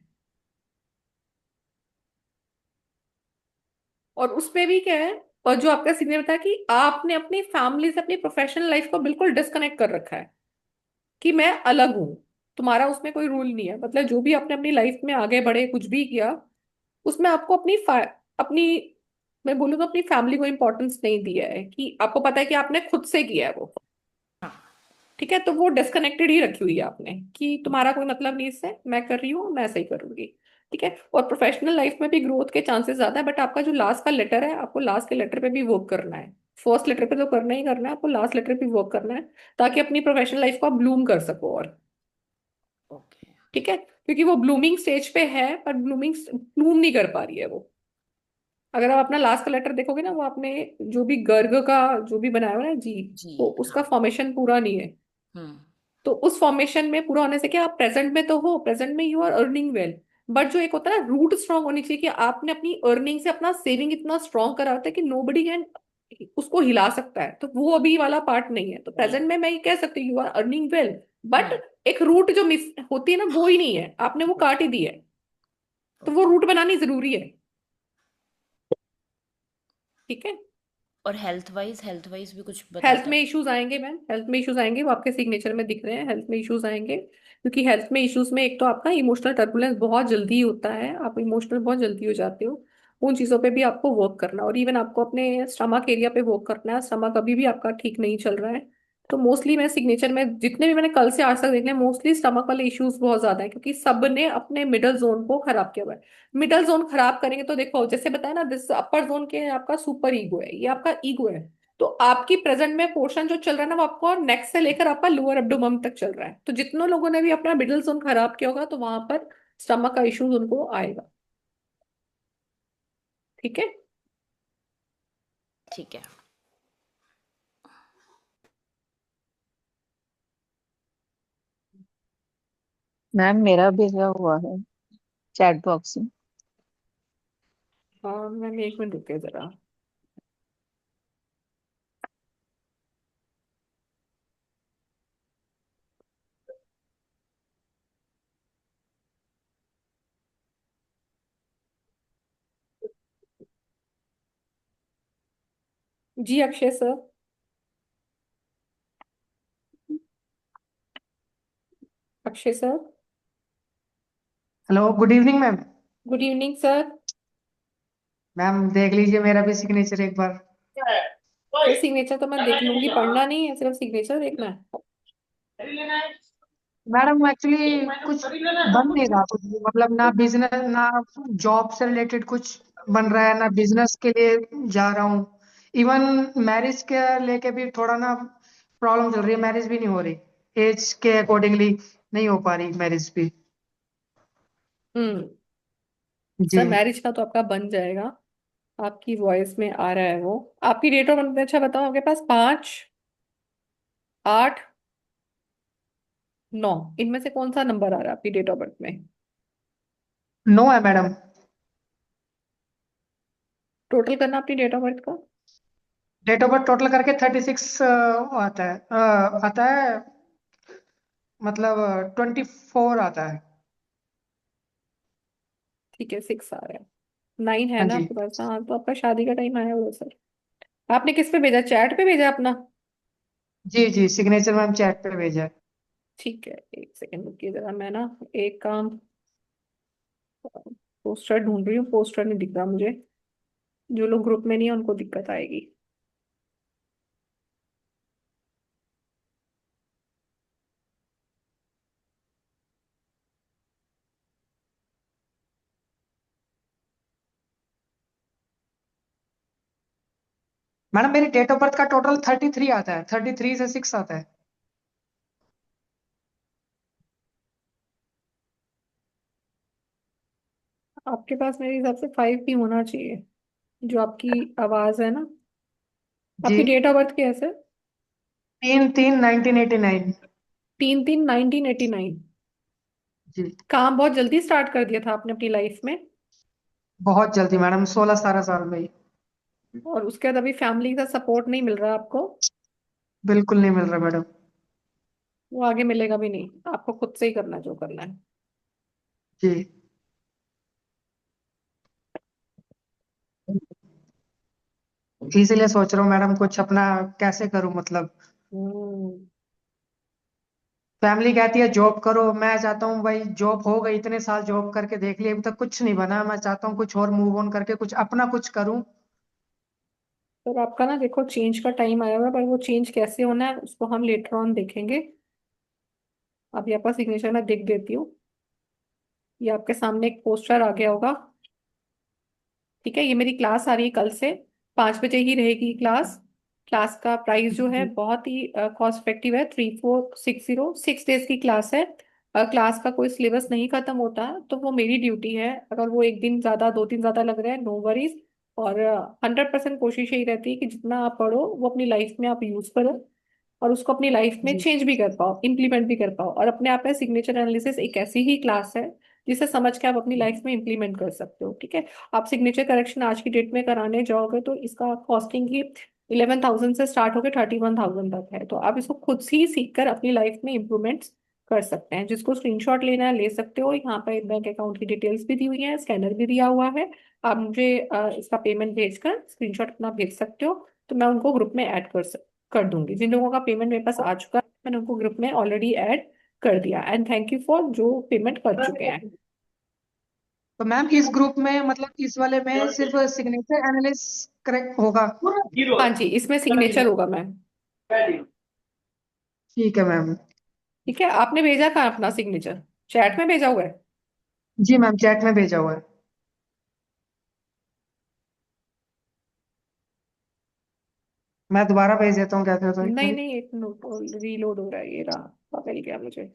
और उसपे भी क्या है, और जो आपका सीनियर बताया कि आपने अपनी फैमिली से अपनी प्रोफेशनल लाइफ को बिल्कुल डिस्कनेक्ट कर रखा है कि मैं अलग हूं। तुम्हारा उसमें कोई रूल नहीं है, मतलब जो भी आपने अपनी लाइफ में आगे बढ़े कुछ भी किया, उसमें आपको अपनी मैं बोलूँ तो अपनी फैमिली को इंपॉर्टेंस नहीं दिया है, कि आपको पता है कि आपने खुद से किया है वो। ठीक है, तो वो डिस्कनेक्टेड ही रखी हुई है आपने कि तुम्हारा कोई मतलब नहीं इससे, मैं कर रही हूँ मैं ऐसा ही करूंगी। ठीक है। और प्रोफेशनल लाइफ में भी ग्रोथ के चांसेस ज्यादा है, बट आपका जो लास्ट का लेटर है, आपको लास्ट के लेटर पे भी वर्क करना है। फर्स्ट लेटर पे तो करना ही करना है, आपको लास्ट लेटर पे वर्क करना है, ताकि अपनी प्रोफेशनल लाइफ को आप ब्लूम कर सको। और ओके। ठीक है, क्योंकि वो ब्लूमिंग स्टेज पे है पर ब्लूम नहीं कर पा रही है वो। अगर आप अपना लास्ट का लेटर देखोगे ना, वो आपने जो भी गर्ग का जो भी बनाया हुआ है ना जी, जी। वो उसका हाँ। फॉर्मेशन पूरा नहीं है। हम्म। तो उस फॉर्मेशन में पूरा होने से क्या, आप प्रेजेंट में तो हो, प्रेजेंट में you are earning well, but जो एक होता है ना रूट स्ट्रांग होनी चाहिए, कि आपने अपनी अर्निंग से अपना सेविंग इतना स्ट्रांग करा होता है कि नोबडी कैन उसको हिला सकता है, तो वो अभी वाला पार्ट नहीं है। तो नहीं। प्रेजेंट में मैं ये कह सकती हूँ you are earning well, but hmm. एक रूट जो मिस होती है ना वो ही नहीं है, आपने वो काट ही दी है। तो वो ओके। रूट बनानी जरूरी है। ठीक है। और हेल्थ वाइज भी कुछ बता हेल्थ में सकते? इश्यूज आएंगे मैम, हेल्थ में इश्यूज आएंगे, वो आपके सिग्नेचर में दिख रहे हैं, हेल्थ में इश्यूज आएंगे। क्योंकि हेल्थ में इश्यूज में एक तो आपका इमोशनल टर्बुलेंस बहुत जल्दी होता है, आप इमोशनल बहुत जल्दी हो जाते हो। उन चीजों पे भी आपको वर्क करना है, और इवन आपको अपने स्टमक एरिया पे वर्क करना है। स्टमक अभी भी आपका ठीक नहीं चल रहा है। तो मोस्टली मैं सिग्नेचर में जितने भी मैंने कल से आज तक देखे, मोस्टली स्टमक वाले इश्यूज बहुत ज्यादा है, क्योंकि सब ने अपने मिडल जोन को खराब किया हुआ है। मिडल जोन खराब करेंगे तो देखो, जैसे बताया ना, दिस अपर जोन के आपका सुपर ईगो है, ये आपका ईगो है। तो आपकी प्रेजेंट में पोर्शन जो चल रहा है ना, वो आपको नेक से लेकर आपका लोअर एब्डोमेन तक चल रहा है। तो जितनों लोगों ने भी अपना मिडिल जोन खराब किया होगा, तो वहां पर स्टमक का इश्यूज उनको आएगा। ठीक है। ठीक है। मैम मेरा भेजा हुआ है चैट बॉक्स में। हाँ मैम, एक मिनट रुकिए जरा। जी Akshay sir. Akshay sir. Hello, good evening ma'am. Good evening sir. Ma'am देख लीजिए मेरा भी सिग्नेचर एक बार। सर सिग्नेचर तो मैं देख लूंगी, पढ़ना नहीं है, सिर्फ सिग्नेचर देखना है। मैडम एक्चुअली कुछ बन नहीं रहा, कुछ भी मतलब ना बिजनेस ना जॉब से रिलेटेड कुछ बन रहा है, ना बिजनेस के लिए जा रहा हूँ। इवन मैरिज के लेके भी थोड़ा ना प्रॉब्लम चल रही है, मैरिज भी नहीं हो रही। एज के अकॉर्डिंगली नहीं हो पा रही मैरिज भी। हम्म। जी। सर मैरिज का तो आपका बन जाएगा। आपकी वॉइस में आ रहा है वो। आपकी डेट ऑफ बर्थ, अच्छा बताओ, आपके पास 5, 8, 9, इनमें से कौन सा नंबर आ रहा है आपकी डेट ऑफ बर्थ में? नो है मैडम। टोटल करना अपनी डेट ऑफ बर्थ का। डेट ऑफ बर्थ टोटल करके 36 आता है, आता है मतलब 24 आता है। ठीक है, 6 आ रहा है। 9 है हाँ ना जी। आपके पास? हाँ, तो आपका शादी का टाइम आया हुआ है सर। आपने किस पे भेजा, चैट पे भेजा अपना? जी जी, सिग्नेचर मैम चैट पे भेजा है। ठीक है, एक सेकंड रुकिए जरा, मैं ना एक काम, पोस्टर ढूंढ रही हूँ, पोस्टर नहीं दिख रहा मुझे। जो लोग ग्रुप में नहीं है उनको दिक्कत आएगी। मैडम मेरी डेट ऑफ बर्थ का टोटल 33 आता है, 33 से 6 आता है। आपके पास मेरे हिसाब से 5 भी होना चाहिए, जो आपकी आवाज है ना। जी। आपकी डेट ऑफ बर्थ क्या है सर? 3/3/1989। 3/3/1989। जी। काम बहुत जल्दी स्टार्ट कर दिया था आपने अपनी लाइफ में। बहुत जल्दी मैडम, 16-17 साल में ही। और उसके बाद अभी फैमिली का सपोर्ट नहीं मिल रहा आपको। बिल्कुल नहीं मिल रहा मैडम। वो आगे मिलेगा भी नहीं, आपको खुद से ही करना जो करना है। जी। इसीलिए सोच रहा हूँ मैडम कुछ अपना कैसे करूँ मतलब। हम्म। फैमिली कहती है जॉब करो, मैं चाहता हूँ भाई जॉब हो गई, इतने साल जॉब करके देख लिया, अभी तक कुछ नहीं बना। मैं चाहता हूँ कुछ और मूव ऑन करके कुछ अपना कुछ करूँ। पर आपका ना देखो, चेंज का टाइम आया हुआ है, पर वो चेंज कैसे होना है उसको हम लेटर ऑन देखेंगे। अभी आपका सिग्नेचर मैं देख देती हूँ। ये आपके सामने एक पोस्टर आ गया होगा। ठीक है, ये मेरी क्लास आ रही है कल से। 5 बजे ही रहेगी क्लास। क्लास का प्राइस जो है जी। बहुत ही कॉस्ट इफेक्टिव है। 3460, 6 डेज की क्लास है। क्लास का कोई सिलेबस नहीं खत्म होता, तो वो मेरी ड्यूटी है। अगर वो एक दिन ज्यादा, 2 दिन ज्यादा लग रहा है, नो वरीज। और 100% कोशिश यही रहती है कि जितना आप पढ़ो वो अपनी लाइफ में आप यूज करो, और उसको अपनी लाइफ में जी। चेंज भी कर पाओ, इम्प्लीमेंट भी कर पाओ। और अपने आप में सिग्नेचर एनालिसिस एक ऐसी ही क्लास है जिसे समझ के आप अपनी लाइफ में इम्प्लीमेंट कर सकते हो। ठीक है। आप सिग्नेचर करेक्शन आज की डेट में कराने जाओगे तो इसका कॉस्टिंग ही 11,000 से स्टार्ट होकर 31,000 तक है। तो आप इसको खुद से ही सीख कर अपनी लाइफ में इम्प्रूवमेंट्स कर सकते हैं। जिसको स्क्रीनशॉट लेना है ले सकते हो, यहाँ पर बैंक अकाउंट की डिटेल्स भी दी हुई है, स्कैनर भी दिया हुआ है। आप मुझे इसका पेमेंट भेजकर स्क्रीनशॉट अपना भेज सकते हो, तो मैं उनको ग्रुप में ऐड कर दूंगी। जिन लोगों का पेमेंट मेरे पास आ चुका है, मैंने उनको ग्रुप में ऑलरेडी ऐड कर दिया। एंड थैंक यू फॉर जो पेमेंट कर चुके हैं। तो मैम इस ग्रुप में मतलब इस वाले में सिर्फ सिग्नेचर एनालिस्ट करेक्ट होगा? हाँ जी, इसमें सिग्नेचर होगा मैम। ठीक है मैम। ठीक है, आपने भेजा कहाँ अपना सिग्नेचर? चैट में भेजा हुआ है? जी मैम, चैट में भेजा हुआ है। मैं दोबारा भेज देता हूँ, कहते हो तो एक नहीं मिनट। नहीं, एक नोट रीलोड हो रहा है, ये रहा, मिल गया मुझे।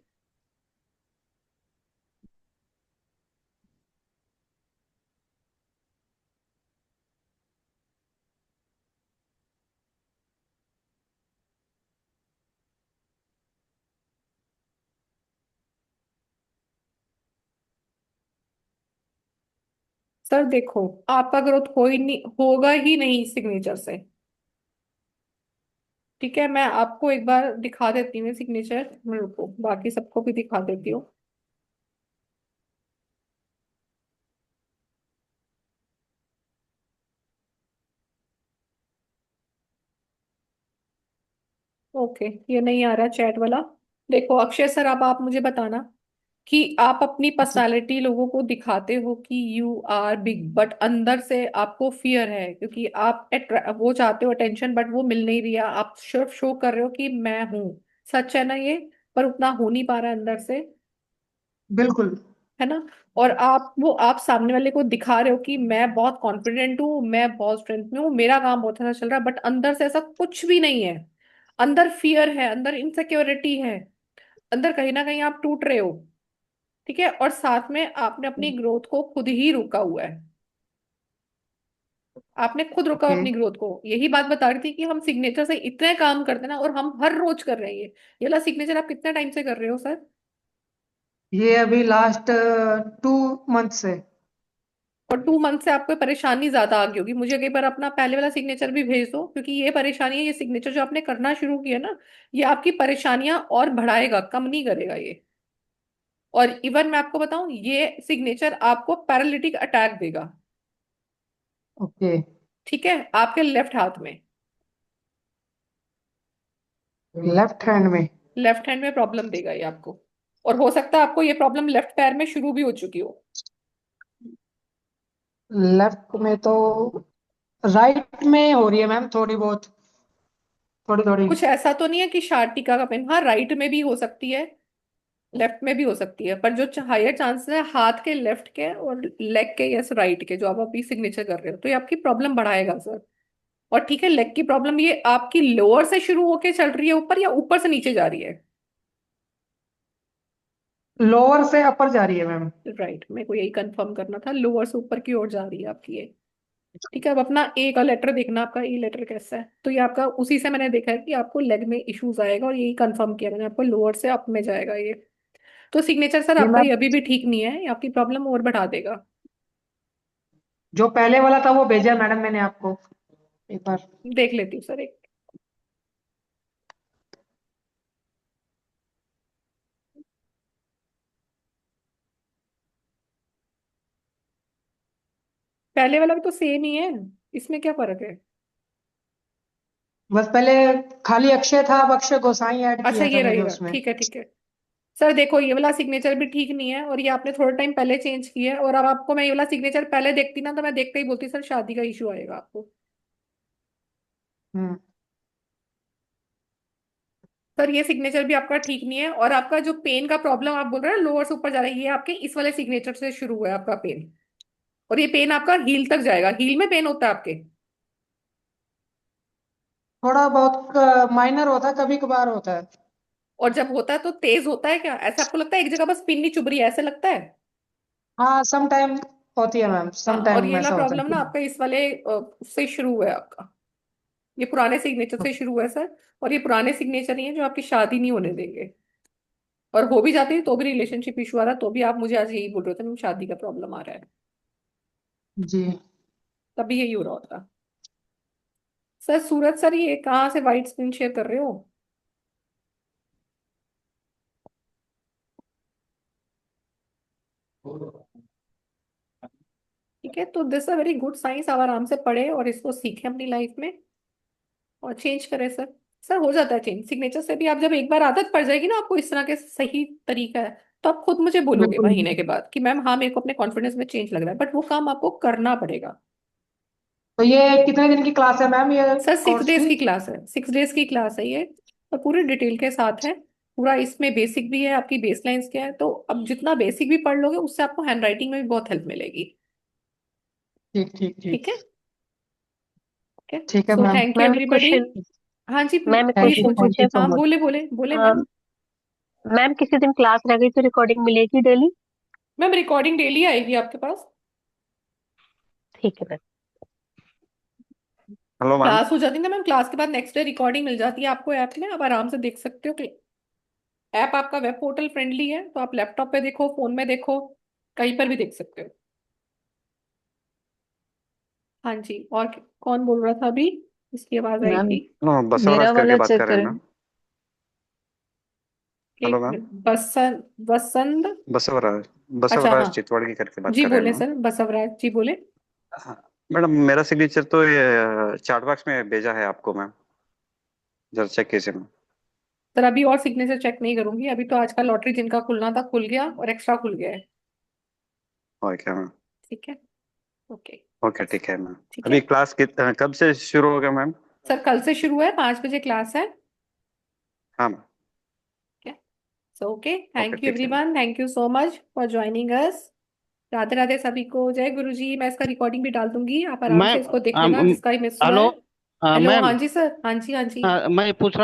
सर देखो, आपका ग्रोथ हो ही नहीं, होगा ही नहीं सिग्नेचर से। ठीक है, मैं आपको एक बार दिखा देती हूँ सिग्नेचर, मैं रुको बाकी सबको भी दिखा देती हूँ। ओके, ये नहीं आ रहा चैट वाला। देखो अक्षय सर, अब आप मुझे बताना कि आप अपनी जी पर्सनालिटी लोगों को दिखाते हो कि यू आर बिग, बट अंदर से आपको फियर है, क्योंकि आप वो चाहते हो अटेंशन, बट वो मिल नहीं रही है। आप सिर्फ शो कर रहे हो कि मैं हूं। सच है ना ये? पर उतना हो नहीं पा रहा है अंदर से, बिल्कुल। है ना? और आप सामने वाले को दिखा रहे हो कि मैं बहुत कॉन्फिडेंट हूँ, मैं बहुत स्ट्रेंथ में हूँ, मेरा काम बहुत अच्छा चल रहा है, बट अंदर से ऐसा कुछ भी नहीं है। अंदर फियर है, अंदर इनसिक्योरिटी है, अंदर कहीं ना कहीं आप टूट रहे हो। ठीक है, और साथ में आपने अपनी ग्रोथ को खुद ही रोका हुआ है। आपने खुद रोका ओके। अपनी ग्रोथ को। यही बात बता रही थी कि हम सिग्नेचर से इतने काम करते हैं ना, और हम हर रोज कर रहे हैं ये वाला सिग्नेचर आप कितने टाइम से कर रहे हो सर? ये अभी लास्ट 2 मंथ से। और 2 मंथ से आपको परेशानी ज्यादा आ गई होगी। मुझे कई बार अपना पहले वाला सिग्नेचर भी भेज दो, क्योंकि ये परेशानी है, ये सिग्नेचर जो आपने करना शुरू किया ना, ये आपकी परेशानियां और बढ़ाएगा, कम नहीं करेगा ये। और इवन मैं आपको बताऊं, ये सिग्नेचर आपको पैरालिटिक अटैक देगा। ओके। ठीक है, आपके लेफ्ट हाथ में। लेफ्ट हैंड में? लेफ्ट हैंड में प्रॉब्लम देगा ये आपको। और हो सकता है आपको ये प्रॉब्लम लेफ्ट पैर में शुरू भी हो चुकी हो। लेफ्ट में तो राइट में हो रही है मैम, थोड़ी बहुत, थोड़ी थोड़ी। कुछ ऐसा तो नहीं है कि शार्टिका का पेन? हाँ, राइट में भी हो सकती है, लेफ्ट में भी हो सकती है, पर जो हायर चांसेस है हाथ के, लेफ्ट के और लेग के, यस राइट के, जो आप अभी सिग्नेचर कर रहे हो, तो ये आपकी प्रॉब्लम बढ़ाएगा सर। और ठीक है, लेग की प्रॉब्लम ये आपकी लोअर से शुरू होके चल रही है ऊपर, या ऊपर से नीचे जा रही है? लोअर से अपर जा रही है मैम। राइट, मेरे को यही कंफर्म करना था, लोअर से ऊपर की ओर जा रही है आपकी ये। ठीक है, अब अपना ए का लेटर देखना, आपका ई लेटर कैसा है, तो ये आपका उसी से मैंने देखा है कि आपको लेग में इश्यूज आएगा, और यही कंफर्म किया मैंने आपको, लोअर से अप में जाएगा ये। तो सिग्नेचर सर ये आपका मैम ये अभी भी ठीक नहीं है, ये आपकी प्रॉब्लम और बढ़ा देगा। जो पहले वाला था वो भेजा मैडम मैंने आपको एक बार। देख लेती हूँ सर एक। पहले वाला भी तो सेम ही है, इसमें क्या फर्क है? बस पहले खाली अक्षय था, अब अक्षय गोसाई ऐड अच्छा, किया था ये मैंने रहेगा, उसमें। ठीक है ठीक है। सर देखो, ये वाला सिग्नेचर भी ठीक नहीं है, और ये आपने थोड़ा टाइम पहले चेंज किया है, और अब आपको मैं ये वाला सिग्नेचर पहले देखती ना, तो मैं देखते ही बोलती सर शादी का इशू आएगा आपको। हम्म। सर ये सिग्नेचर भी आपका ठीक नहीं है, और आपका जो पेन का प्रॉब्लम आप बोल रहे हैं लोअर से ऊपर जा रहा है, ये आपके इस वाले सिग्नेचर से शुरू हुआ है आपका पेन। और ये पेन आपका हील तक जाएगा, हील में पेन होता है आपके? थोड़ा बहुत माइनर होता है, कभी कभार होता है। और जब होता है तो तेज होता है क्या? ऐसा आपको लगता है एक जगह बस पिन नहीं चुभ रही है, ऐसा लगता है? हाँ सम टाइम होती है मैम, हाँ, सम और ये टाइम वाला ऐसा होता प्रॉब्लम ना है। आपका इस वाले उससे शुरू हुआ है आपका, ये पुराने सिग्नेचर से शुरू हुआ है सर। और ये पुराने सिग्नेचर ही है जो आपकी शादी नहीं होने देंगे। और हो भी जाती है तो भी रिलेशनशिप इशू आ रहा है, तो भी आप मुझे आज यही बोल रहे थे मैम शादी का प्रॉब्लम आ रहा है। जी। तभी यही हो रहा होता। सर सूरज सर, ये कहाँ से वाइट स्क्रीन शेयर कर रहे हो? ठीक है, तो this a very good science, आप आराम से पढ़े और इसको सीखें अपनी लाइफ में, और चेंज करें सर। सर हो जाता है चेंज, सिग्नेचर से भी आप जब एक बार आदत पड़ जाएगी ना आपको इस तरह के, सही तरीका है, तो आप खुद मुझे बोलोगे बिल्कुल। महीने के बाद कि मैम हाँ मेरे को अपने कॉन्फिडेंस में चेंज लग रहा है, बट वो काम आपको करना पड़ेगा। तो ये कितने दिन की क्लास है मैम, ये सर 6 डेज कोर्स की की? क्लास है, 6 डेज की क्लास है ये, और पूरी डिटेल के साथ है। पूरा इसमें बेसिक भी है, आपकी बेसलाइंस क्या है, तो अब जितना बेसिक भी पढ़ लोगे उससे आपको हैंड राइटिंग में भी बहुत हेल्प मिलेगी। ठीक ठीक ठीक ठीक। है। ओके। ठीक है so ma'am. Thank you ma'am एक एवरीबडी। क्वेश्चन हाँ जी, मैम एक thank please you, question thank पूछे। यू पूछे। सो हाँ मच। बोले बोले बोले मैम। मैम किसी दिन क्लास रह गई तो रिकॉर्डिंग मिलेगी डेली? मैम रिकॉर्डिंग डेली आएगी आपके पास। ठीक है मैम। Hello ma'am. क्लास हो जाती है ना मैम, क्लास के बाद नेक्स्ट डे रिकॉर्डिंग मिल जाती है आपको ऐप में, आप आराम से देख सकते हो। ऐप आपका वेब पोर्टल फ्रेंडली है, तो आप लैपटॉप पे देखो, फोन में देखो, कहीं पर भी देख सकते हो। हाँ जी, और कौन बोल रहा था अभी, इसकी आवाज आई मैम थी। मेरा वाला चेक करें। हेलो एक मैम। मिनट, बसंत बसंत। बसवराज अच्छा बसवराज हाँ, चितवाड़गी करके बात जी कर रहे हैं बोले मैम। सर, बसवराज जी बोले। हाँ मैडम, मेरा सिग्नेचर तो ये चैट बॉक्स में भेजा है आपको मैम, जरा चेक कीजिए मैम। सर अभी और सिग्नेचर चेक नहीं करूंगी, अभी तो आज का लॉटरी जिनका खुलना था खुल गया और एक्स्ट्रा खुल गया है। Okay ma'am. ठीक है। ओके। ओके ठीक है मैम। ठीक है अभी क्लास कब से शुरू होगा मैम? सर, कल से शुरू है, 5 बजे क्लास है। हाँ ma'am. So okay, okay thank you ठीक है ma'am. Everyone, thank you so much for joining us. Radhe Radhe सभी को, जय गुरु जी। मैं इसका रिकॉर्डिंग भी डाल दूंगी, आप आराम से मैम इसको देख लेना जिसका ही मिस हुआ हेलो है। हेलो, हाँ मैम, जी सर, हाँ जी हाँ जी। मैं पूछ रहा